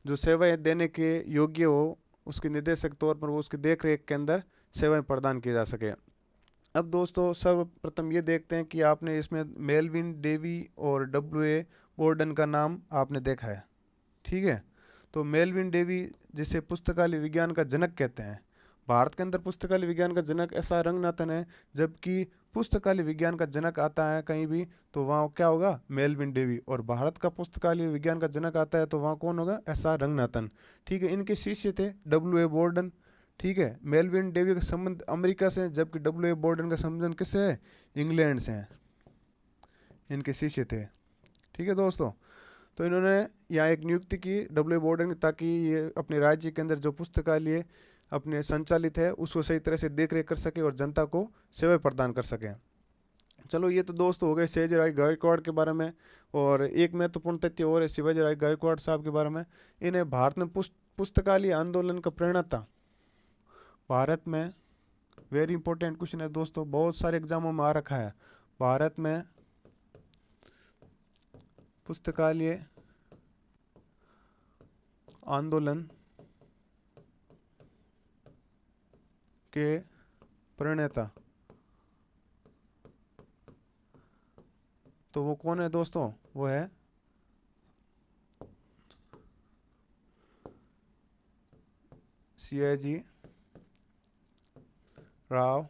जो सेवाएं देने के योग्य हो, उसके निदेशक तौर पर वो उसकी देख रेख के अंदर सेवाएं प्रदान की जा सके। अब दोस्तों सर्वप्रथम ये देखते हैं कि आपने इसमें मेलविन डेवी और डब्ल्यू.ए. बोर्डन का नाम आपने देखा है, ठीक है। तो मेलविन डेवी जिसे पुस्तकालय विज्ञान का जनक कहते हैं, भारत के अंदर पुस्तकालय विज्ञान का जनक एस आर रंगनाथन है, जबकि पुस्तकालय विज्ञान का जनक आता है कहीं भी तो वहाँ क्या होगा? Melvin Davy. और भारत का पुस्तकालय विज्ञान का जनक आता है तो वहाँ कौन होगा? एस आर रंगनाथन, ठीक है। इनके शिष्य थे डब्ल्यू.ए. बोर्डन, ठीक है। मेलविन डेवी का संबंध अमेरिका से, जबकि डब्ल्यू.ए. बोर्डन का संबंध किससे है? इंग्लैंड से है। इनके शिष्य थे, ठीक है दोस्तों। तो इन्होंने यहाँ एक नियुक्ति की डब्ल्यू.ए. बोर्डन ताकि ये अपने राज्य के अंदर जो पुस्तकालय अपने संचालित है उसको सही तरह से देख रेख कर सके और जनता को सेवाएं प्रदान कर सके। चलो ये तो दोस्त हो गए सियाजीराव गायकवाड़ के बारे में। और एक महत्वपूर्ण तथ्य और है शिवाजीराव गायकवाड़ साहब के बारे में। इन्हें भारत में पुस्तकालय आंदोलन का प्रेरणा, भारत में वेरी इंपॉर्टेंट क्वेश्चन है दोस्तों, बहुत सारे एग्जामों में आ रखा है। भारत में पुस्तकालय आंदोलन के प्रणेता, तो वो कौन है दोस्तों? वो है सियाजी राव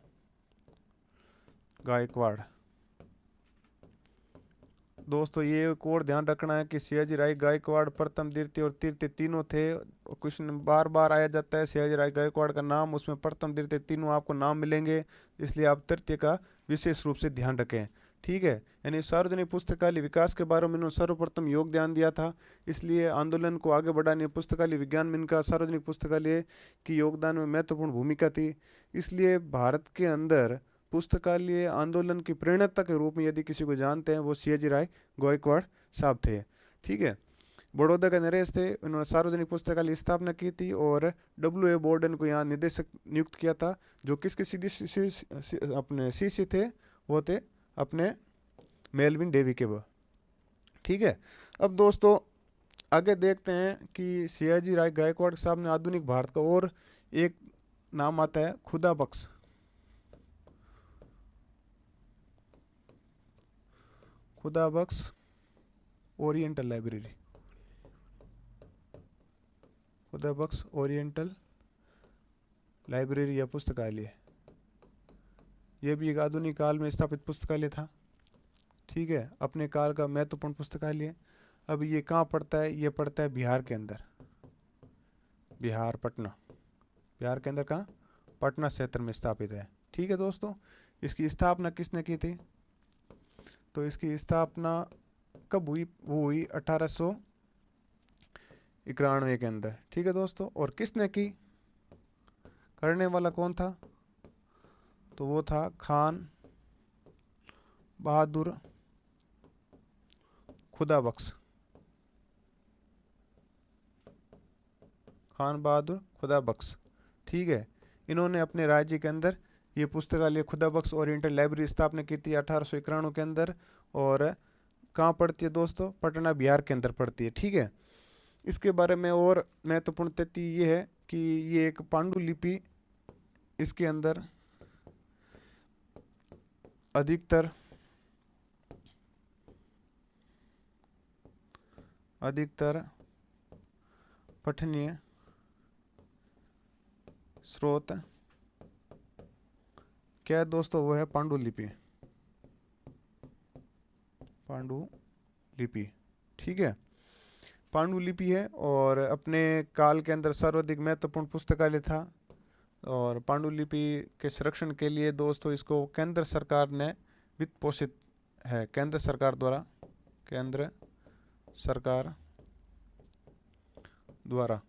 गायकवाड़। दोस्तों ये एक और ध्यान रखना है कि सियाजी राव गायकवाड़ प्रथम, द्वितीय और तृतीय तीनों थे। क्वेश्चन बार बार आया जाता है सियाजी राव गायकवाड़ का नाम, उसमें प्रथम द्वितीय तीनों आपको नाम मिलेंगे, इसलिए आप तृतीय का विशेष रूप से ध्यान रखें, ठीक है। यानी सार्वजनिक पुस्तकालय विकास के बारे में इन्होंने सर्वप्रथम योगदान दिया था, इसलिए आंदोलन को आगे बढ़ाने पुस्तकालय विज्ञान में इनका सार्वजनिक पुस्तकालय की योगदान में महत्वपूर्ण भूमिका थी। इसलिए भारत के अंदर पुस्तकालय आंदोलन की प्रेरणा के रूप में यदि किसी को जानते हैं वो सियाजी राव गायकवाड़ साहब थे, ठीक है। बड़ौदा के नरेश थे, इन्होंने सार्वजनिक पुस्तकालय की स्थापना की थी और W.A. बोर्डन को यहाँ निदेशक नियुक्त किया था। जो किसके सीधे अपने शिष्य थे, वो थे अपने मेलविन डेवी के वो। ठीक है। अब दोस्तों आगे देखते हैं कि सियाजी राय गायकवाड़ के सामने आधुनिक भारत का और एक नाम आता है खुदा बख्श। खुदा बख्श ओरिएंटल लाइब्रेरी, खुदा बख्श ओरिएंटल लाइब्रेरी या पुस्तकालय, यह भी एक आधुनिक काल में स्थापित पुस्तकालय था। ठीक है, अपने काल का महत्वपूर्ण पुस्तकालय। अब ये कहाँ पड़ता है? ये पड़ता है बिहार के अंदर, बिहार पटना, बिहार के अंदर कहाँ? पटना क्षेत्र में स्थापित है। ठीक है दोस्तों, इसकी स्थापना किसने की थी? तो इसकी स्थापना कब हुई? वो हुई 1891 के अंदर। ठीक है दोस्तों, और किसने की? करने वाला कौन था? तो वो था खान बहादुर खुदा बख्श, खान बहादुर खुदा बख्श। ठीक है, इन्होंने अपने राज्य के अंदर ये पुस्तकालय खुदा बख्श ओरिएंटल लाइब्रेरी स्थापना की थी 1891 के अंदर। और कहाँ पड़ती है दोस्तों? पटना बिहार के अंदर पड़ती है। ठीक है, इसके बारे में और महत्वपूर्ण तथ्य ये है कि ये एक पांडुलिपि, इसके अंदर अधिकतर पठनीय स्रोत क्या है दोस्तों? वो है पांडुलिपि, पांडुलिपि। ठीक है, पांडुलिपि है और अपने काल के अंदर सर्वाधिक महत्वपूर्ण पुस्तकालय था। और पांडुलिपि के संरक्षण के लिए दोस्तों इसको केंद्र सरकार ने वित्त पोषित है, केंद्र सरकार द्वारा, केंद्र सरकार द्वारा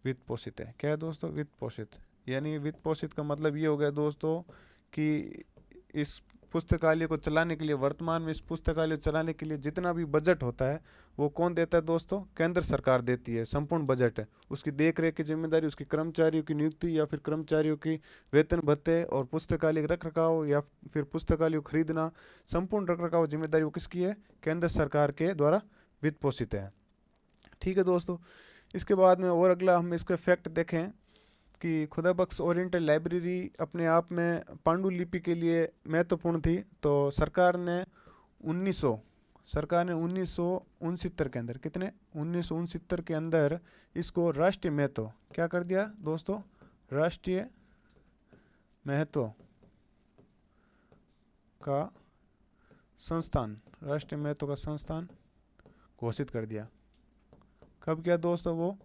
वित्त पोषित है। क्या है दोस्तों? वित्त पोषित। यानी वित्त पोषित का मतलब ये हो गया दोस्तों कि इस पुस्तकालय को चलाने के लिए, वर्तमान में इस पुस्तकालय को चलाने के लिए जितना भी बजट होता है वो कौन देता है दोस्तों? केंद्र सरकार देती है। संपूर्ण बजट है, उसकी देख रेख की जिम्मेदारी, उसकी कर्मचारियों की नियुक्ति या फिर कर्मचारियों की वेतन भत्ते और पुस्तकालय रख रखाव या फिर पुस्तकालय को खरीदना, संपूर्ण रख रखाव जिम्मेदारी वो किसकी है? केंद्र सरकार के द्वारा वित्त पोषित है। ठीक है दोस्तों, इसके बाद में और अगला हम इसके फैक्ट देखें कि खुदा बख्श ओरिएंटल लाइब्रेरी अपने आप में पांडुलिपि के लिए महत्वपूर्ण थी। तो सरकार ने 1969 के अंदर, कितने? 1969 के अंदर इसको राष्ट्रीय महत्व क्या कर दिया दोस्तों? राष्ट्रीय महत्व का संस्थान, राष्ट्रीय महत्व का संस्थान घोषित कर दिया। कब किया दोस्तों? वो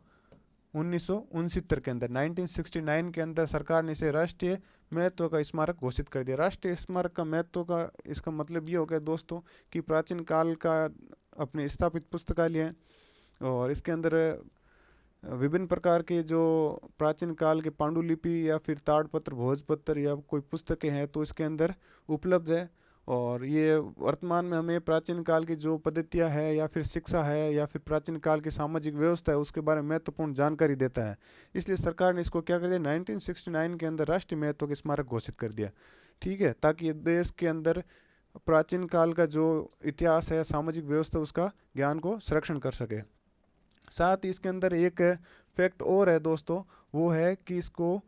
1969 के अंदर, 1969 के अंदर सरकार ने इसे राष्ट्रीय महत्व का स्मारक घोषित कर दिया। राष्ट्रीय स्मारक का महत्व का इसका मतलब ये हो गया दोस्तों कि प्राचीन काल का अपने स्थापित पुस्तकालय है और इसके अंदर विभिन्न प्रकार के जो प्राचीन काल के पांडुलिपि या फिर ताड़पत्र, भोजपत्र या कोई पुस्तकें हैं तो इसके अंदर उपलब्ध है। और ये वर्तमान में हमें प्राचीन काल की जो पद्धतियाँ है या फिर शिक्षा है या फिर प्राचीन काल की सामाजिक व्यवस्था है उसके बारे में महत्वपूर्ण जानकारी देता है। इसलिए सरकार ने इसको क्या कर दिया? 1969 के अंदर राष्ट्रीय महत्व के स्मारक घोषित कर दिया। ठीक है, ताकि ये देश के अंदर प्राचीन काल का जो इतिहास है, सामाजिक व्यवस्था, उसका ज्ञान को संरक्षण कर सके। साथ ही इसके अंदर एक फैक्ट और है दोस्तों, वो है कि इसको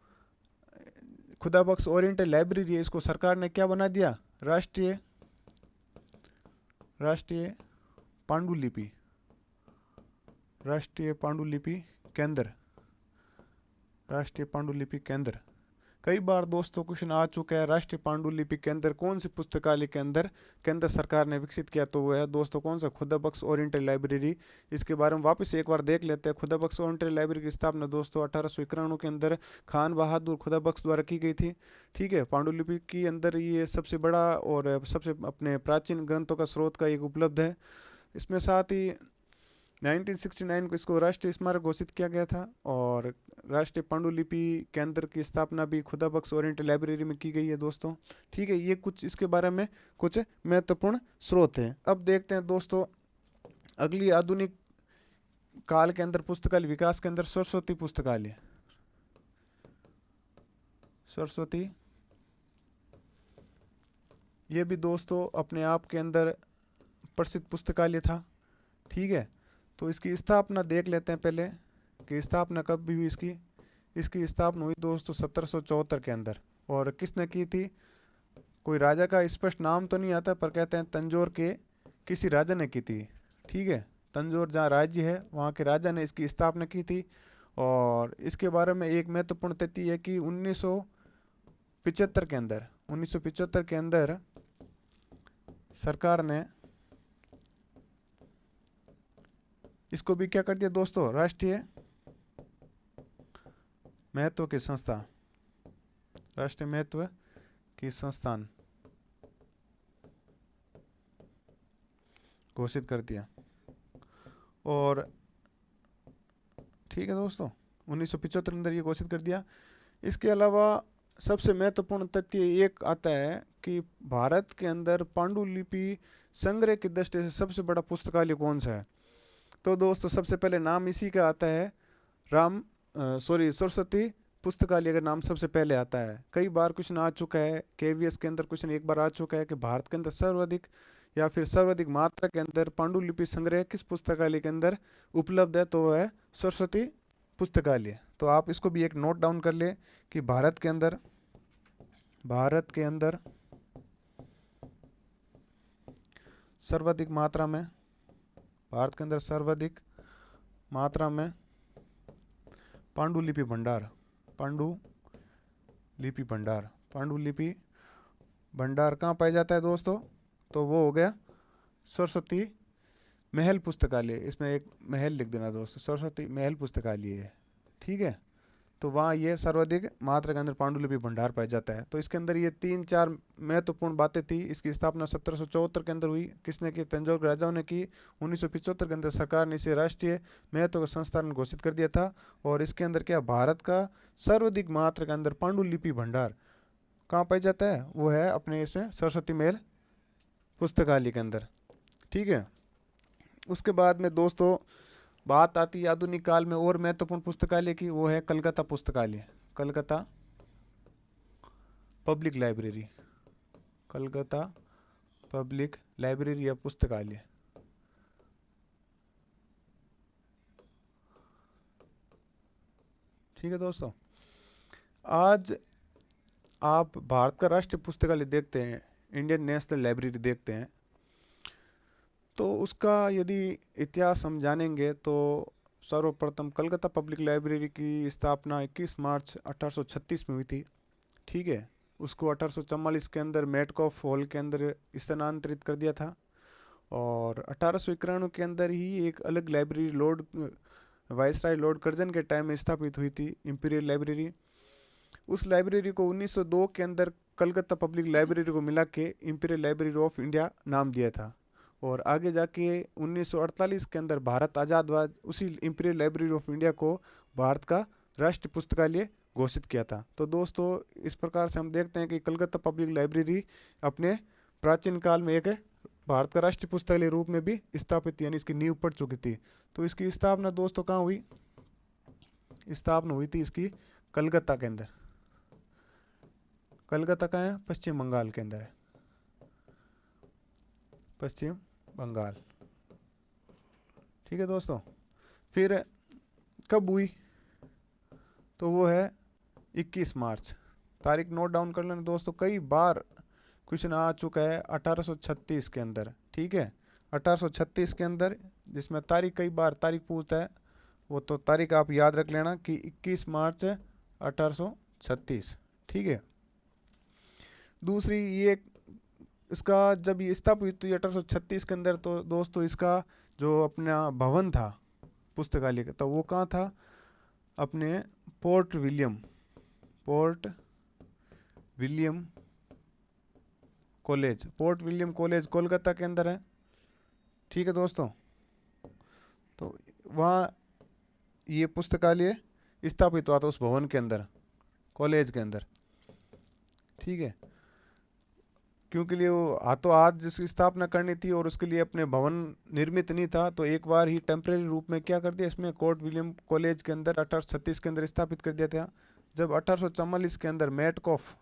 खुदा बख्श ओरिएंटल लाइब्रेरी है, इसको सरकार ने क्या बना दिया? राष्ट्रीय पांडुलिपि, राष्ट्रीय पांडुलिपि केंद्र, राष्ट्रीय पांडुलिपि केंद्र। कई बार दोस्तों क्वेश्चन आ चुका है, राष्ट्रीय पांडुलिपि केंद्र कौन सी पुस्तकालय के अंदर केंद्र सरकार ने विकसित किया? तो वो है दोस्तों कौन सा? खुदा बख्श ओरिएंटल लाइब्रेरी। इसके बारे में वापस एक बार देख लेते हैं। खुदा बख्श ओरिएंटल लाइब्रेरी की स्थापना दोस्तों 1891 के अंदर खान बहादुर खुदा बख्श द्वारा की गई थी। ठीक है, पांडुलिपि के अंदर ये सबसे बड़ा और सबसे अपने प्राचीन ग्रंथों का स्रोत का एक उपलब्ध है। इसमें साथ ही 1969 को इसको राष्ट्रीय स्मारक घोषित किया गया था और राष्ट्रीय पांडुलिपि केंद्र की स्थापना भी खुदा बख्श ओरिएंटल लाइब्रेरी में की गई है दोस्तों। ठीक है, ये कुछ इसके बारे में कुछ महत्वपूर्ण स्रोत हैं। अब देखते हैं दोस्तों अगली आधुनिक काल के अंदर पुस्तकालय विकास के अंदर सरस्वती पुस्तकालय, सरस्वती, ये भी दोस्तों अपने आप के अंदर प्रसिद्ध पुस्तकालय था। ठीक है, तो इसकी स्थापना देख लेते हैं पहले कि स्थापना कब भी हुई इसकी। इसकी स्थापना हुई दोस्तों 1774 के अंदर। और किसने की थी, कोई राजा का स्पष्ट नाम तो नहीं आता, पर कहते हैं तंजौर के किसी राजा ने की थी। ठीक है, तंजौर जहाँ राज्य है वहाँ के राजा ने इसकी स्थापना की थी। और इसके बारे में एक महत्वपूर्ण तथ्य है कि 1975 के अंदर 1975 के अंदर सरकार ने इसको भी क्या कर दिया दोस्तों, राष्ट्रीय महत्व की संस्था, राष्ट्रीय महत्व की संस्थान घोषित कर दिया। और ठीक है दोस्तों, 1975 के अंदर ये घोषित कर दिया। इसके अलावा सबसे महत्वपूर्ण तथ्य एक आता है कि भारत के अंदर पांडुलिपि संग्रह की दृष्टि से सबसे बड़ा पुस्तकालय कौन सा है। तो दोस्तों सबसे पहले नाम इसी का आता है, सरस्वती पुस्तकालय का नाम सबसे पहले आता है। कई बार क्वेश्चन आ चुका है, केवीएस के अंदर क्वेश्चन एक बार आ चुका है कि भारत के अंदर सर्वाधिक या फिर सर्वाधिक मात्रा के अंदर पांडुलिपि संग्रह किस पुस्तकालय के अंदर उपलब्ध है, तो वो है सरस्वती पुस्तकालय। तो आप इसको भी एक नोट डाउन कर ले कि भारत के अंदर सर्वाधिक मात्रा में, भारत के अंदर सर्वाधिक मात्रा में पांडुलिपि भंडार कहाँ पाया जाता है दोस्तों, तो वो हो गया सरस्वती महल पुस्तकालय। इसमें एक महल लिख देना दोस्तों, सरस्वती महल पुस्तकालय है। ठीक है, तो वहाँ ये सर्वाधिक मात्रा के अंदर पांडुलिपि भंडार पाया जाता है। तो इसके अंदर ये 3-4 महत्वपूर्ण बातें थी। इसकी स्थापना 1774 के अंदर हुई। किसने की, तंजौर के राजाओं ने की। 1975 के अंदर सरकार ने इसे राष्ट्रीय महत्व का संस्थान घोषित कर दिया था। और इसके अंदर क्या, भारत का सर्वाधिक मात्रा के अंदर पांडुलिपि भंडार कहाँ पाया जाता है, वो है अपने इसमें सरस्वती महल पुस्तकालय के अंदर। ठीक है, उसके बाद में दोस्तों बात आती है आधुनिक काल में और महत्वपूर्ण पुस्तकालय की, वो है कलकत्ता पुस्तकालय, Calcutta public library, Calcutta public library या पुस्तकालय। ठीक है दोस्तों, आज आप भारत का राष्ट्रीय पुस्तकालय देखते हैं, इंडियन नेशनल लाइब्रेरी देखते हैं, तो उसका यदि इतिहास हम जानेंगे तो सर्वप्रथम कलकत्ता पब्लिक लाइब्रेरी की स्थापना 21 मार्च 1836 में हुई थी। ठीक है, उसको 1844 के अंदर मेटकॉफ हॉल के अंदर स्थानांतरित कर दिया था। और 1891 के अंदर ही एक अलग लाइब्रेरी वायसराय लॉर्ड कर्जन के टाइम में स्थापित हुई थी, इंपीरियल लाइब्रेरी। उस लाइब्रेरी को 1902 के अंदर कलकत्ता पब्लिक लाइब्रेरी को मिला के इंपीरियल लाइब्रेरी ऑफ इंडिया नाम दिया था। और आगे जाके 1948 के अंदर भारत आज़ाद हुआ, उसी इंपीरियल लाइब्रेरी ऑफ इंडिया को भारत का राष्ट्रीय पुस्तकालय घोषित किया था। तो दोस्तों इस प्रकार से हम देखते हैं कि कलकत्ता पब्लिक लाइब्रेरी अपने प्राचीन काल में एक भारत का राष्ट्रीय पुस्तकालय रूप में भी स्थापित, यानी इसकी नींव पड़ चुकी थी। तो इसकी स्थापना दोस्तों कहाँ हुई, स्थापना हुई थी इसकी कलकत्ता के अंदर। कलकत्ता कहाँ है, पश्चिम बंगाल के अंदर है, पश्चिम बंगाल। ठीक है दोस्तों, फिर कब हुई, तो वो है 21 मार्च। तारीख नोट डाउन कर लेना दोस्तों, कई बार क्वेश्चन आ चुका है 1836 के अंदर। ठीक है, 1836 के अंदर जिसमें तारीख कई बार तारीख पूछता है, वो तो तारीख आप याद रख लेना कि 21 मार्च 1836। ठीक है, दूसरी ये इसका जब ये स्थापित हुई 1836 के अंदर, तो दोस्तों इसका जो अपना भवन था पुस्तकालय का, तो वो कहाँ था, अपने पोर्ट विलियम कॉलेज कोलकाता के अंदर है। ठीक है दोस्तों, तो वहाँ ये पुस्तकालय स्थापित हुआ था उस भवन के अंदर, कॉलेज के अंदर। ठीक है, क्यों के लिए वो हाथों हाथ जिसकी स्थापना करनी थी और उसके लिए अपने भवन निर्मित नहीं था, तो एक बार ही टेम्परेरी रूप में क्या कर दिया, इसमें कोर्ट विलियम कॉलेज के अंदर 1836 के अंदर स्थापित कर दिया था। जब 1844 के अंदर मैटकॉफ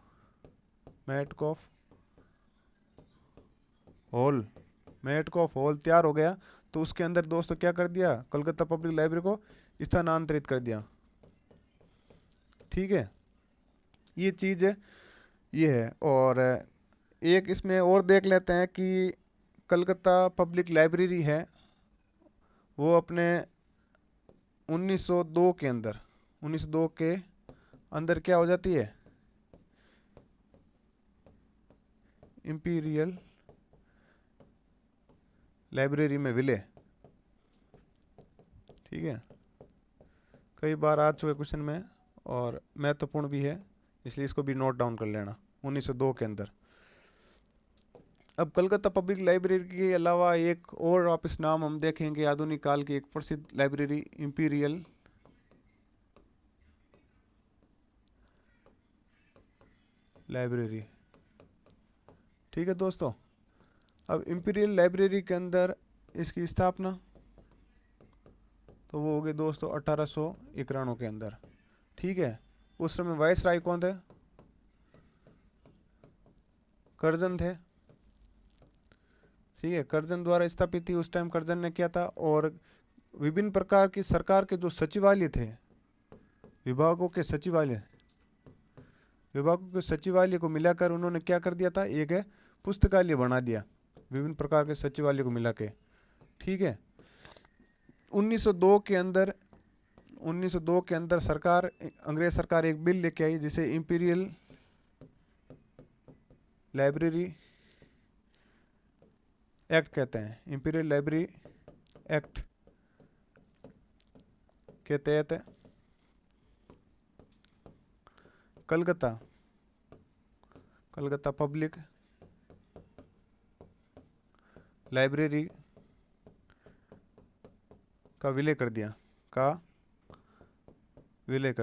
हॉल मैटकॉफ हॉल तैयार हो गया, तो उसके अंदर दोस्तों क्या कर दिया, कलकत्ता पब्लिक लाइब्रेरी को स्थानांतरित कर दिया। ठीक है, ये चीज़ ये है। और एक इसमें और देख लेते हैं कि कलकत्ता पब्लिक लाइब्रेरी है वो अपने 1902 के अंदर 1902 के अंदर क्या हो जाती है, इंपीरियल लाइब्रेरी में विलय। ठीक है, कई बार आ चुके क्वेश्चन में और महत्वपूर्ण भी है, इसलिए इसको भी नोट डाउन कर लेना, 1902 के अंदर। अब कलकत्ता पब्लिक लाइब्रेरी के अलावा एक और वापस नाम हम देखेंगे, आधुनिक काल की एक प्रसिद्ध लाइब्रेरी इंपीरियल लाइब्रेरी। ठीक है दोस्तों, अब इंपीरियल लाइब्रेरी के अंदर इसकी स्थापना तो वो हो गई दोस्तों 1891 के अंदर। ठीक है, उस समय वाइस राय कौन थे, कर्जन थे। ठीक है, कर्जन द्वारा स्थापित थी। उस टाइम कर्जन ने किया था, और विभिन्न प्रकार की सरकार के जो सचिवालय थे, विभागों के सचिवालय को मिलाकर उन्होंने क्या कर दिया था, एक पुस्तकालय बना दिया, विभिन्न प्रकार के सचिवालय को मिला के। ठीक है, 1902 के अंदर अंग्रेज सरकार एक बिल लेके आई जिसे इंपीरियल लाइब्रेरी एक्ट कहते हैं। इंपीरियल लाइब्रेरी एक्ट के तहत कलकत्ता पब्लिक लाइब्रेरी का विलय कर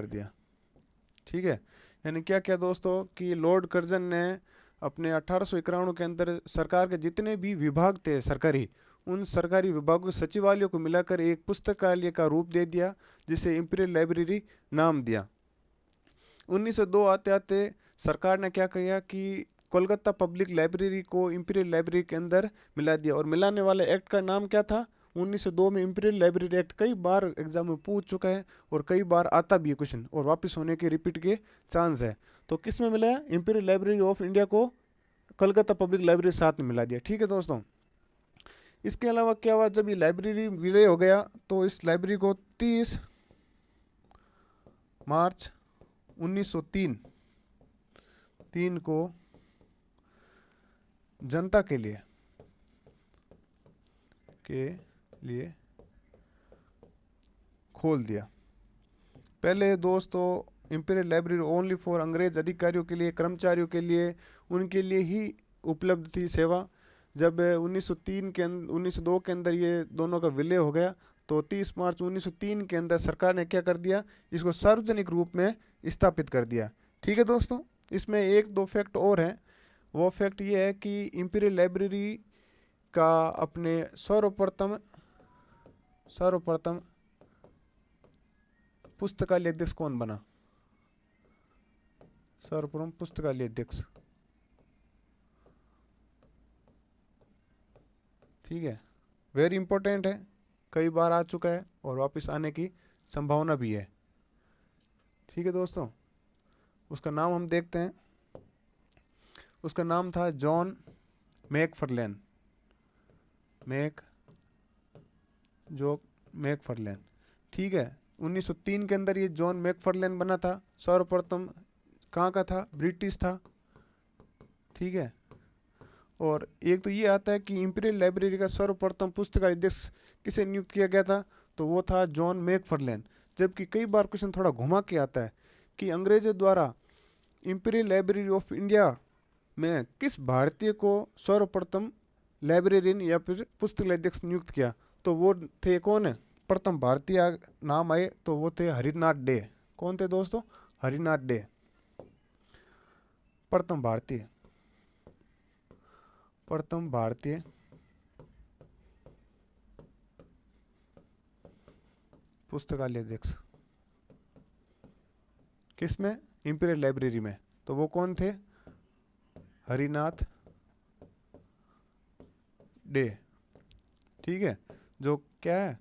दिया। ठीक है, यानी क्या क्या दोस्तों कि लॉर्ड कर्जन ने अपने 1891 के अंदर सरकार के जितने भी विभाग थे सरकारी, उन सरकारी विभागों के सचिवालयों को मिलाकर एक पुस्तकालय का रूप दे दिया, जिसे इंपीरियल लाइब्रेरी नाम दिया। 1902 आते आते सरकार ने क्या किया कि कोलकाता पब्लिक लाइब्रेरी को इंपीरियल लाइब्रेरी के अंदर मिला दिया। और मिलाने वाले एक्ट का नाम क्या था, 1902 में इंपीरियल लाइब्रेरी एक्ट कई बार एग्जाम में पूछ चुका है और कई बार आता भी है क्वेश्चन, और वापस होने के रिपीट के चांस है। तो किस में मिला है, इंपीरियल लाइब्रेरी ऑफ इंडिया को कलकत्ता पब्लिक लाइब्रेरी साथ में मिला दिया। ठीक है दोस्तों, इसके अलावा क्या हुआ, जब ये लाइब्रेरी विलय हो गया तो इस लाइब्रेरी को 30 मार्च 1903 को जनता के लिए खोल दिया। पहले दोस्तों इंपीरियल लाइब्रेरी ओनली फॉर अंग्रेज अधिकारियों के लिए, कर्मचारियों के लिए, उनके लिए ही उपलब्ध थी सेवा। जब 1902 के अंदर ये दोनों का विलय हो गया तो 30 मार्च 1903 के अंदर सरकार ने क्या कर दिया, इसको सार्वजनिक रूप में स्थापित कर दिया। ठीक है दोस्तों, इसमें एक दो फैक्ट और हैं। वो फैक्ट ये है कि इंपीरियल लाइब्रेरी का अपने सर्वप्रथम पुस्तकालय अध्यक्ष कौन बना, सर्वप्रथम पुस्तकालय अध्यक्ष। ठीक है, वेरी इंपॉर्टेंट है, कई बार आ चुका है और वापस आने की संभावना भी है। ठीक है दोस्तों, उसका नाम हम देखते हैं। उसका नाम था जॉन मैकफर्लेन। ठीक है, 1903 के अंदर ये जॉन मैकफर्लेन बना था। सर्वप्रथम कहाँ का था, ब्रिटिश था। ठीक है, और एक तो ये आता है कि इंपीरियल लाइब्रेरी का सर्वप्रथम पुस्तकालय अध्यक्ष किसे नियुक्त किया गया था, तो वो था जॉन मैकफर्लेन। जबकि कई बार क्वेश्चन थोड़ा घुमा के आता है कि अंग्रेजों द्वारा इंपीरियल लाइब्रेरी ऑफ इंडिया में किस भारतीय को सर्वप्रथम लाइब्रेरियन या फिर पुस्तकालय अध्यक्ष नियुक्त किया, तो वो थे कौन, प्रथम भारतीय नाम आए तो वो थे हरिनाथ डे। कौन थे दोस्तों, हरिनाथ डे, प्रथम भारतीय। प्रथम भारतीय पुस्तकालय अध्यक्ष किसमें? इंपीरियल लाइब्रेरी में। तो वो कौन थे? हरिनाथ डे। ठीक है, जो क्या है,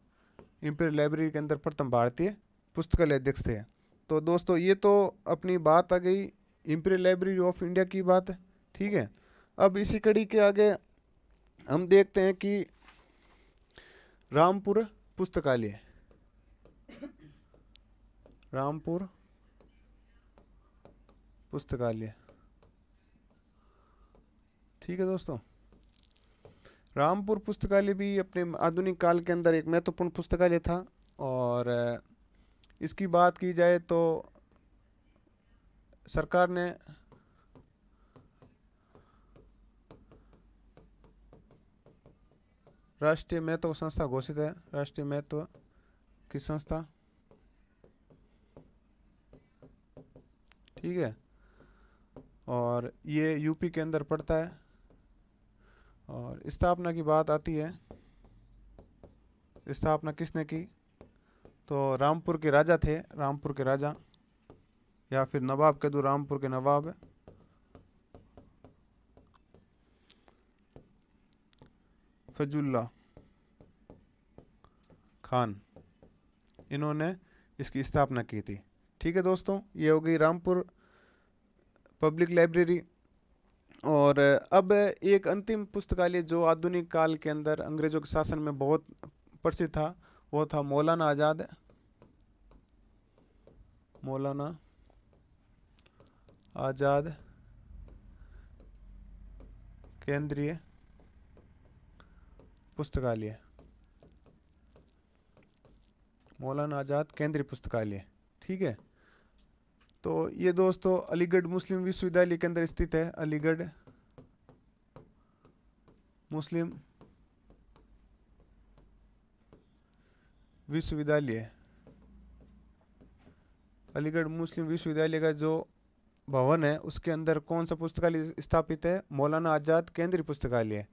इंपीरियल लाइब्रेरी के अंदर प्रथम भारतीय पुस्तकालय अध्यक्ष थे। तो दोस्तों ये तो अपनी बात आ गई इंपीरियल लाइब्रेरी ऑफ इंडिया की बात है। ठीक है, अब इसी कड़ी के आगे हम देखते हैं कि रामपुर पुस्तकालय, रामपुर पुस्तकालय। ठीक है दोस्तों, रामपुर पुस्तकालय भी अपने आधुनिक काल के अंदर एक महत्वपूर्ण पुस्तकालय था। और इसकी बात की जाए तो सरकार ने राष्ट्रीय महत्व संस्था घोषित है, राष्ट्रीय महत्व की संस्था। ठीक है, और ये यूपी के अंदर पड़ता है। और स्थापना की बात आती है, स्थापना किसने की? तो रामपुर के राजा थे, रामपुर के राजा या फिर नवाब कह दो, रामपुर के नवाब फैजुल्ला खान, इन्होंने इसकी स्थापना की थी। ठीक है दोस्तों, ये हो गई रामपुर पब्लिक लाइब्रेरी। और अब एक अंतिम पुस्तकालय जो आधुनिक काल के अंदर अंग्रेजों के शासन में बहुत प्रसिद्ध था, वो था मौलाना आज़ाद, मौलाना आज़ाद केंद्रीय पुस्तकालय, मौलाना आज़ाद केंद्रीय पुस्तकालय। ठीक है, तो ये दोस्तों अलीगढ़ मुस्लिम विश्वविद्यालय के अंदर स्थित है, अलीगढ़ मुस्लिम विश्वविद्यालय, अलीगढ़ मुस्लिम विश्वविद्यालय का जो भवन है उसके अंदर कौन सा पुस्तकालय स्थापित है? मौलाना आज़ाद केंद्रीय पुस्तकालय।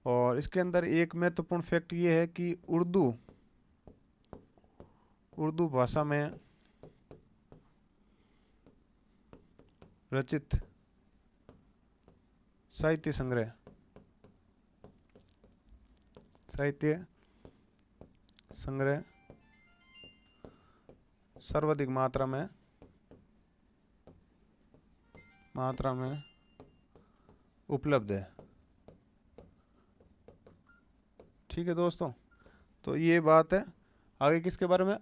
और इसके अंदर एक महत्वपूर्ण फैक्ट ये है कि उर्दू भाषा में रचित साहित्य संग्रह, साहित्य संग्रह सर्वाधिक मात्रा में उपलब्ध है। ठीक है दोस्तों, तो ये बात है। आगे किसके बारे में?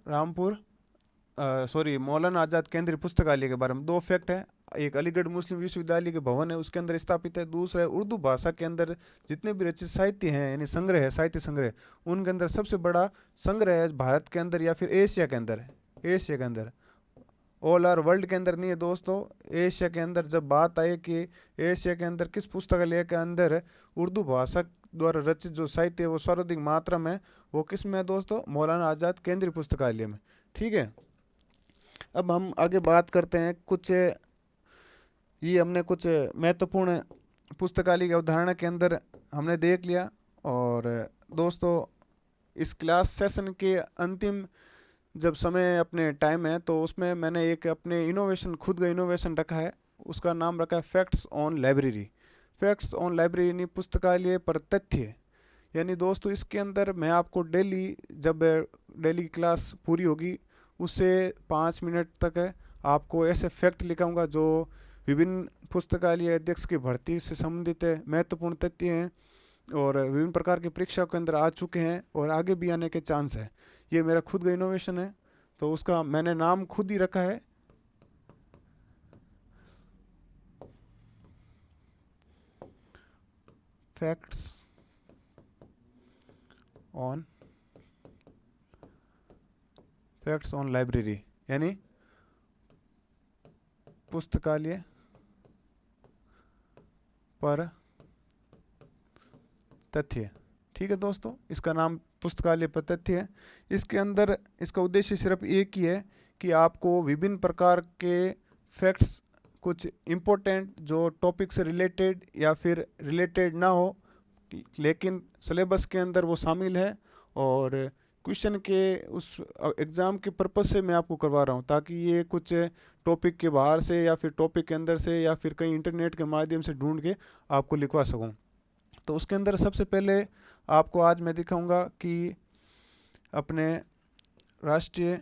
मौलाना आज़ाद केंद्रीय पुस्तकालय के बारे में दो फैक्ट है। एक अलीगढ़ मुस्लिम विश्वविद्यालय के भवन है उसके अंदर स्थापित है, दूसरा है उर्दू भाषा के अंदर जितने भी रचित साहित्य हैं यानी संग्रह है, साहित्य संग्रह, उनके अंदर सबसे बड़ा संग्रह है भारत के अंदर या फिर एशिया के अंदर, एशिया के अंदर, ऑल आर वर्ल्ड के अंदर नहीं है दोस्तों, एशिया के अंदर। जब बात आए कि एशिया के अंदर किस पुस्तकालय के अंदर उर्दू भाषा द्वारा रचित जो साहित्य है वो सर्वाधिक मात्रा में, वो किस में है दोस्तों? मौलाना आज़ाद केंद्रीय पुस्तकालय में। ठीक है, अब हम आगे बात करते हैं कुछ, ये हमने कुछ महत्वपूर्ण पुस्तकालय की अवधारणा के अंदर हमने देख लिया। और दोस्तों इस क्लास सेशन के अंतिम जब समय अपने टाइम है तो उसमें मैंने एक अपने इनोवेशन, खुद का इनोवेशन रखा है, उसका नाम रखा है facts on library. Facts on library यानी पुस्तकालय पर तथ्य। यानी दोस्तों इसके अंदर मैं आपको डेली, जब डेली क्लास पूरी होगी उससे 5 मिनट तक आपको ऐसे फैक्ट लिखाऊंगा जो विभिन्न पुस्तकालय अध्यक्ष की भर्ती से संबंधित महत्वपूर्ण तथ्य हैं और विभिन्न प्रकार की परीक्षा के अंदर आ चुके हैं और आगे भी आने के चांस है। ये मेरा खुद का इनोवेशन है, तो उसका मैंने नाम खुद ही रखा है फैक्ट्स ऑन लाइब्रेरी, यानी पुस्तकालय पर तथ्य। ठीक है दोस्तों, इसका नाम पुस्तकालय पर तथ्य है। इसके अंदर इसका उद्देश्य सिर्फ एक ही है कि आपको विभिन्न प्रकार के फैक्ट्स, कुछ इम्पोर्टेंट जो टॉपिक से रिलेटेड या फिर रिलेटेड ना हो, लेकिन सिलेबस के अंदर वो शामिल है, और क्वेश्चन के उस एग्ज़ाम के पर्पज़ से मैं आपको करवा रहा हूँ, ताकि ये कुछ टॉपिक के बाहर से या फिर टॉपिक के अंदर से या फिर कहीं इंटरनेट के माध्यम से ढूंढ के आपको लिखवा सकूँ। तो उसके अंदर सबसे पहले आपको आज मैं दिखाऊंगा कि अपने राष्ट्रीय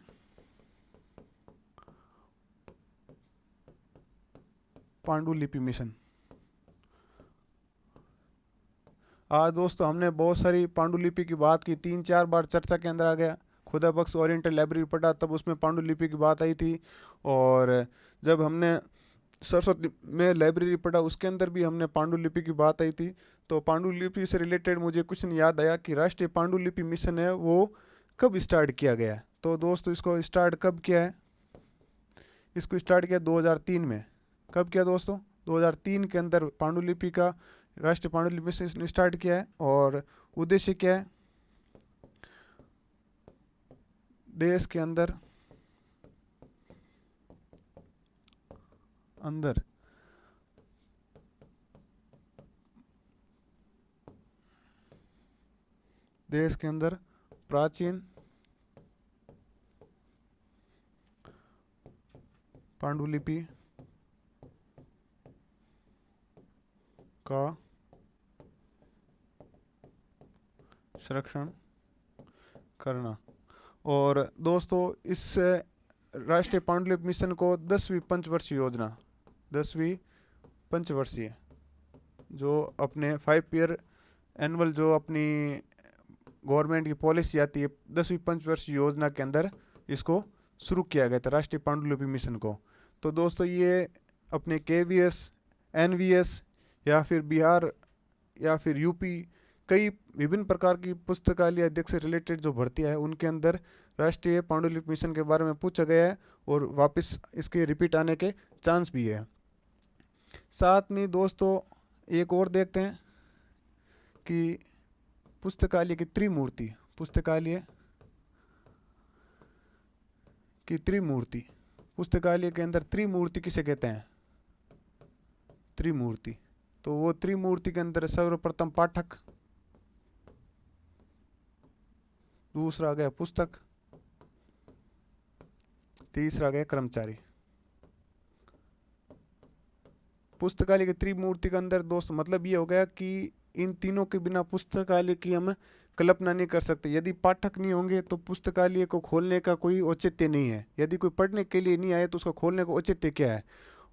पांडुलिपि मिशन। आज दोस्तों हमने बहुत सारी पांडुलिपि की बात की, 3-4 बार चर्चा के अंदर आ गया। खुदा बख्श ओरिएंटल लाइब्रेरी पढ़ा तब उसमें पांडुलिपि की बात आई थी, और जब हमने सरस्वती में लाइब्रेरी पढ़ा उसके अंदर भी हमने पांडुलिपि की बात आई थी। तो पांडुलिपि से रिलेटेड मुझे क्वेश्चन याद आया कि राष्ट्रीय पांडुलिपि मिशन है वो कब स्टार्ट किया गया है। तो दोस्तों इसको स्टार्ट कब किया है? इसको स्टार्ट किया 2003 में। कब किया दोस्तों? 2003 के अंदर पांडुलिपि का राष्ट्रीय पांडुलिपि मिशन स्टार्ट किया है। और उद्देश्य क्या है? देश के अंदर देश के अंदर प्राचीन पांडुलिपि का संरक्षण करना। और दोस्तों इस राष्ट्रीय पांडुलिपि मिशन को 10वीं पंचवर्षीय योजना, 10वीं पंचवर्षीय जो अपने 5 ईयर एनुअल जो अपनी गवर्नमेंट की पॉलिसी आती है, 10वीं पंचवर्षीय योजना के अंदर इसको शुरू किया गया था राष्ट्रीय पांडुलिपि मिशन को। तो दोस्तों ये अपने KVS, NVS या फिर बिहार या फिर यूपी, कई विभिन्न प्रकार की पुस्तकालय अध्यक्ष से रिलेटेड जो भर्तियां है उनके अंदर राष्ट्रीय पांडुलिपि मिशन के बारे में पूछा गया है, और वापस इसके रिपीट आने के चांस भी है। साथ में दोस्तों एक और देखते हैं कि पुस्तकालय की त्रिमूर्ति, पुस्तकालय की त्रिमूर्ति, पुस्तकालय के अंदर त्रिमूर्ति किसे कहते हैं? त्रिमूर्ति। तो वो त्रिमूर्ति के अंदर सर्वप्रथम पाठक, दूसरा आ गया पुस्तक, तीसरा आ गया कर्मचारी। पुस्तकालय के त्रिमूर्ति के अंदर दोस्त मतलब ये हो गया कि इन तीनों के बिना पुस्तकालय की हम कल्पना नहीं कर सकते। यदि पाठक नहीं होंगे तो पुस्तकालय को खोलने का कोई औचित्य नहीं है। यदि कोई पढ़ने के लिए नहीं आए तो उसको खोलने का औचित्य क्या है?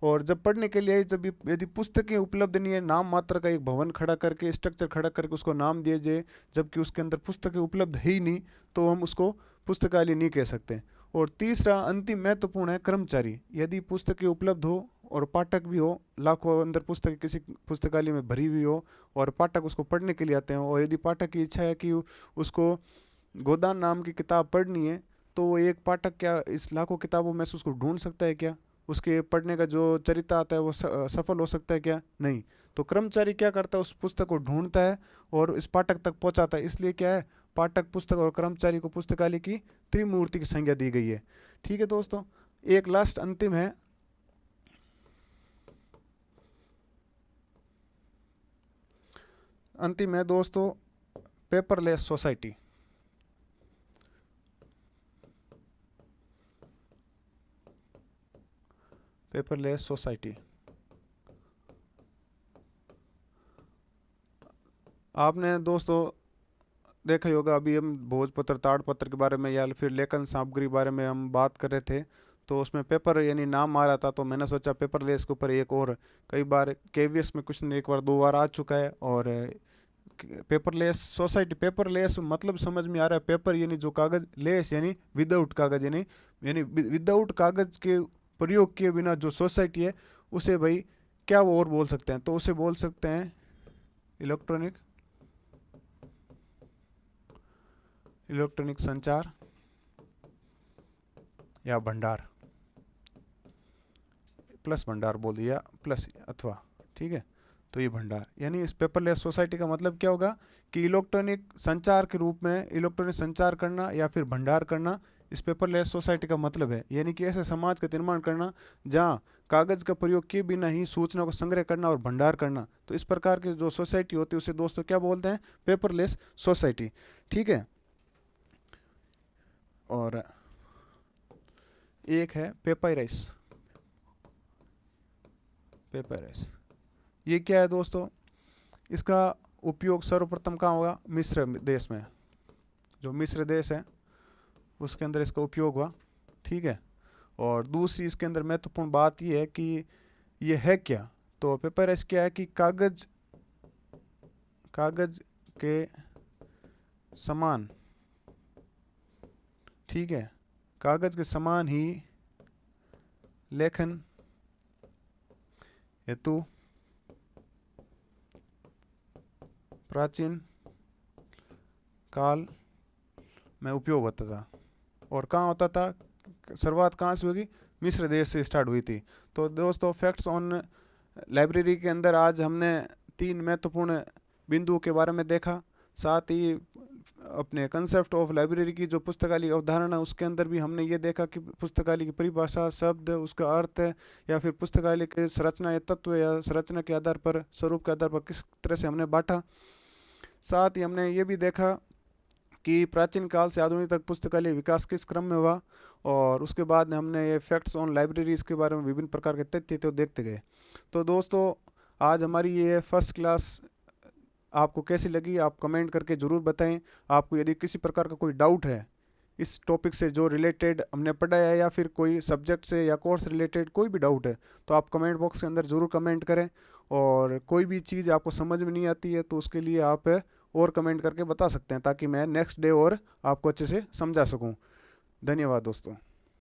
और जब पढ़ने के लिए आए, जब यदि पुस्तकें उपलब्ध नहीं है, नाम मात्र का एक भवन खड़ा करके, स्ट्रक्चर खड़ा करके उसको नाम दिया जाए, जबकि उसके अंदर पुस्तकें उपलब्ध है ही नहीं, तो हम उसको पुस्तकालय नहीं कह सकते। और तीसरा अंतिम महत्वपूर्ण है कर्मचारी। यदि पुस्तकें उपलब्ध हो और पाठक भी हो, लाखों अंदर पुस्तकें किसी पुस्तकालय में भरी हुई हो और पाठक उसको पढ़ने के लिए आते हैं, और यदि पाठक की इच्छा है कि उसको गोदान नाम की किताब पढ़नी है, तो वो एक पाठक क्या इस लाखों किताबों में से उसको ढूंढ सकता है क्या? उसके पढ़ने का जो चरित्र आता है वो सफल हो सकता है क्या? नहीं। तो कर्मचारी क्या करता है? उस पुस्तक को ढूंढता है और इस पाठक तक पहुंचाता है। इसलिए क्या है, पाठक, पुस्तक और कर्मचारी को पुस्तकालय की त्रिमूर्ति की संज्ञा दी गई है। ठीक है दोस्तों, एक लास्ट अंतिम है, अंतिम है दोस्तों पेपरलेस सोसाइटी। पेपरलेस सोसाइटी आपने दोस्तों देखा ही होगा। अभी हम भोजपत्र, ताड़पत्र के बारे में या फिर लेखन सामग्री बारे में हम बात कर रहे थे, तो उसमें पेपर यानी नाम आ रहा था, तो मैंने सोचा पेपरलेस के ऊपर एक और, कई बार KVS में क्वेश्चन एक बार 2 बार आ चुका है। और पेपरलेस सोसाइटी, पेपरलेस मतलब समझ में आ रहा है, पेपर यानी जो कागज, लेस यानी विदाउट कागज, यानी विदाउट कागज के प्रयोग किए बिना जो सोसाइटी है, उसे भाई क्या वो और बोल सकते हैं? तो उसे बोल सकते हैं इलेक्ट्रॉनिक संचार या भंडार, प्लस भंडार बोल दिया, प्लस अथवा, ठीक है। तो ये भंडार यानी इस पेपरलेस सोसाइटी का मतलब क्या होगा कि इलेक्ट्रॉनिक संचार के रूप में इलेक्ट्रॉनिक संचार करना या फिर भंडार करना, इस पेपरलेस सोसाइटी का मतलब है। यानी कि ऐसे समाज का निर्माण करना जहाँ कागज़ का प्रयोग किए बिना ही सूचना को संग्रह करना और भंडार करना। तो इस प्रकार की जो सोसाइटी होती है उसे दोस्तों क्या बोलते हैं? Paperless society. ठीक है। और एक है पेपायरस। पेपायरस ये क्या है दोस्तों? इसका उपयोग सर्वप्रथम कहाँ होगा? मिस्र देश में। जो मिस्र देश है उसके अंदर इसका उपयोग हुआ। ठीक है। और दूसरी इसके अंदर महत्वपूर्ण बात यह है कि ये है क्या? तो पेपरस क्या है कि कागज के समान, ठीक है, कागज के समान ही लेखन हेतु प्राचीन काल में उपयोग होता था। और कहाँ होता था? शुरुआत कहाँ से होगी? मिस्र देश से स्टार्ट हुई थी। तो दोस्तों फैक्ट्स ऑन लाइब्रेरी के अंदर आज हमने 3 महत्वपूर्ण बिंदुओं के बारे में देखा। साथ ही अपने कंसेप्ट ऑफ लाइब्रेरी की जो पुस्तकालय अवधारणा उसके अंदर भी हमने ये देखा कि पुस्तकालय की परिभाषा, शब्द, उसका अर्थ या फिर पुस्तकालय के संरचना या तत्व या संरचना के आधार पर, स्वरूप के आधार पर किस तरह से हमने बांटा। साथ ही हमने ये भी देखा कि प्राचीन काल से आधुनिक तक पुस्तकालय विकास किस क्रम में हुआ। और उसके बाद हमने ये फैक्ट्स ऑन लाइब्रेरीज के बारे में विभिन्न प्रकार के तथ्य तो देखते गए। तो दोस्तों आज हमारी ये फर्स्ट क्लास आपको कैसी लगी आप कमेंट करके ज़रूर बताएं। आपको यदि किसी प्रकार का कोई डाउट है इस टॉपिक से जो रिलेटेड हमने पढ़ाया है या फिर कोई सब्जेक्ट से या कोर्स रिलेटेड कोई भी डाउट है तो आप कमेंट बॉक्स के अंदर ज़रूर कमेंट करें। और कोई भी चीज़ आपको समझ में नहीं आती है तो उसके लिए आप और कमेंट करके बता सकते हैं ताकि मैं नेक्स्ट डे और आपको अच्छे से समझा सकूं। धन्यवाद दोस्तों।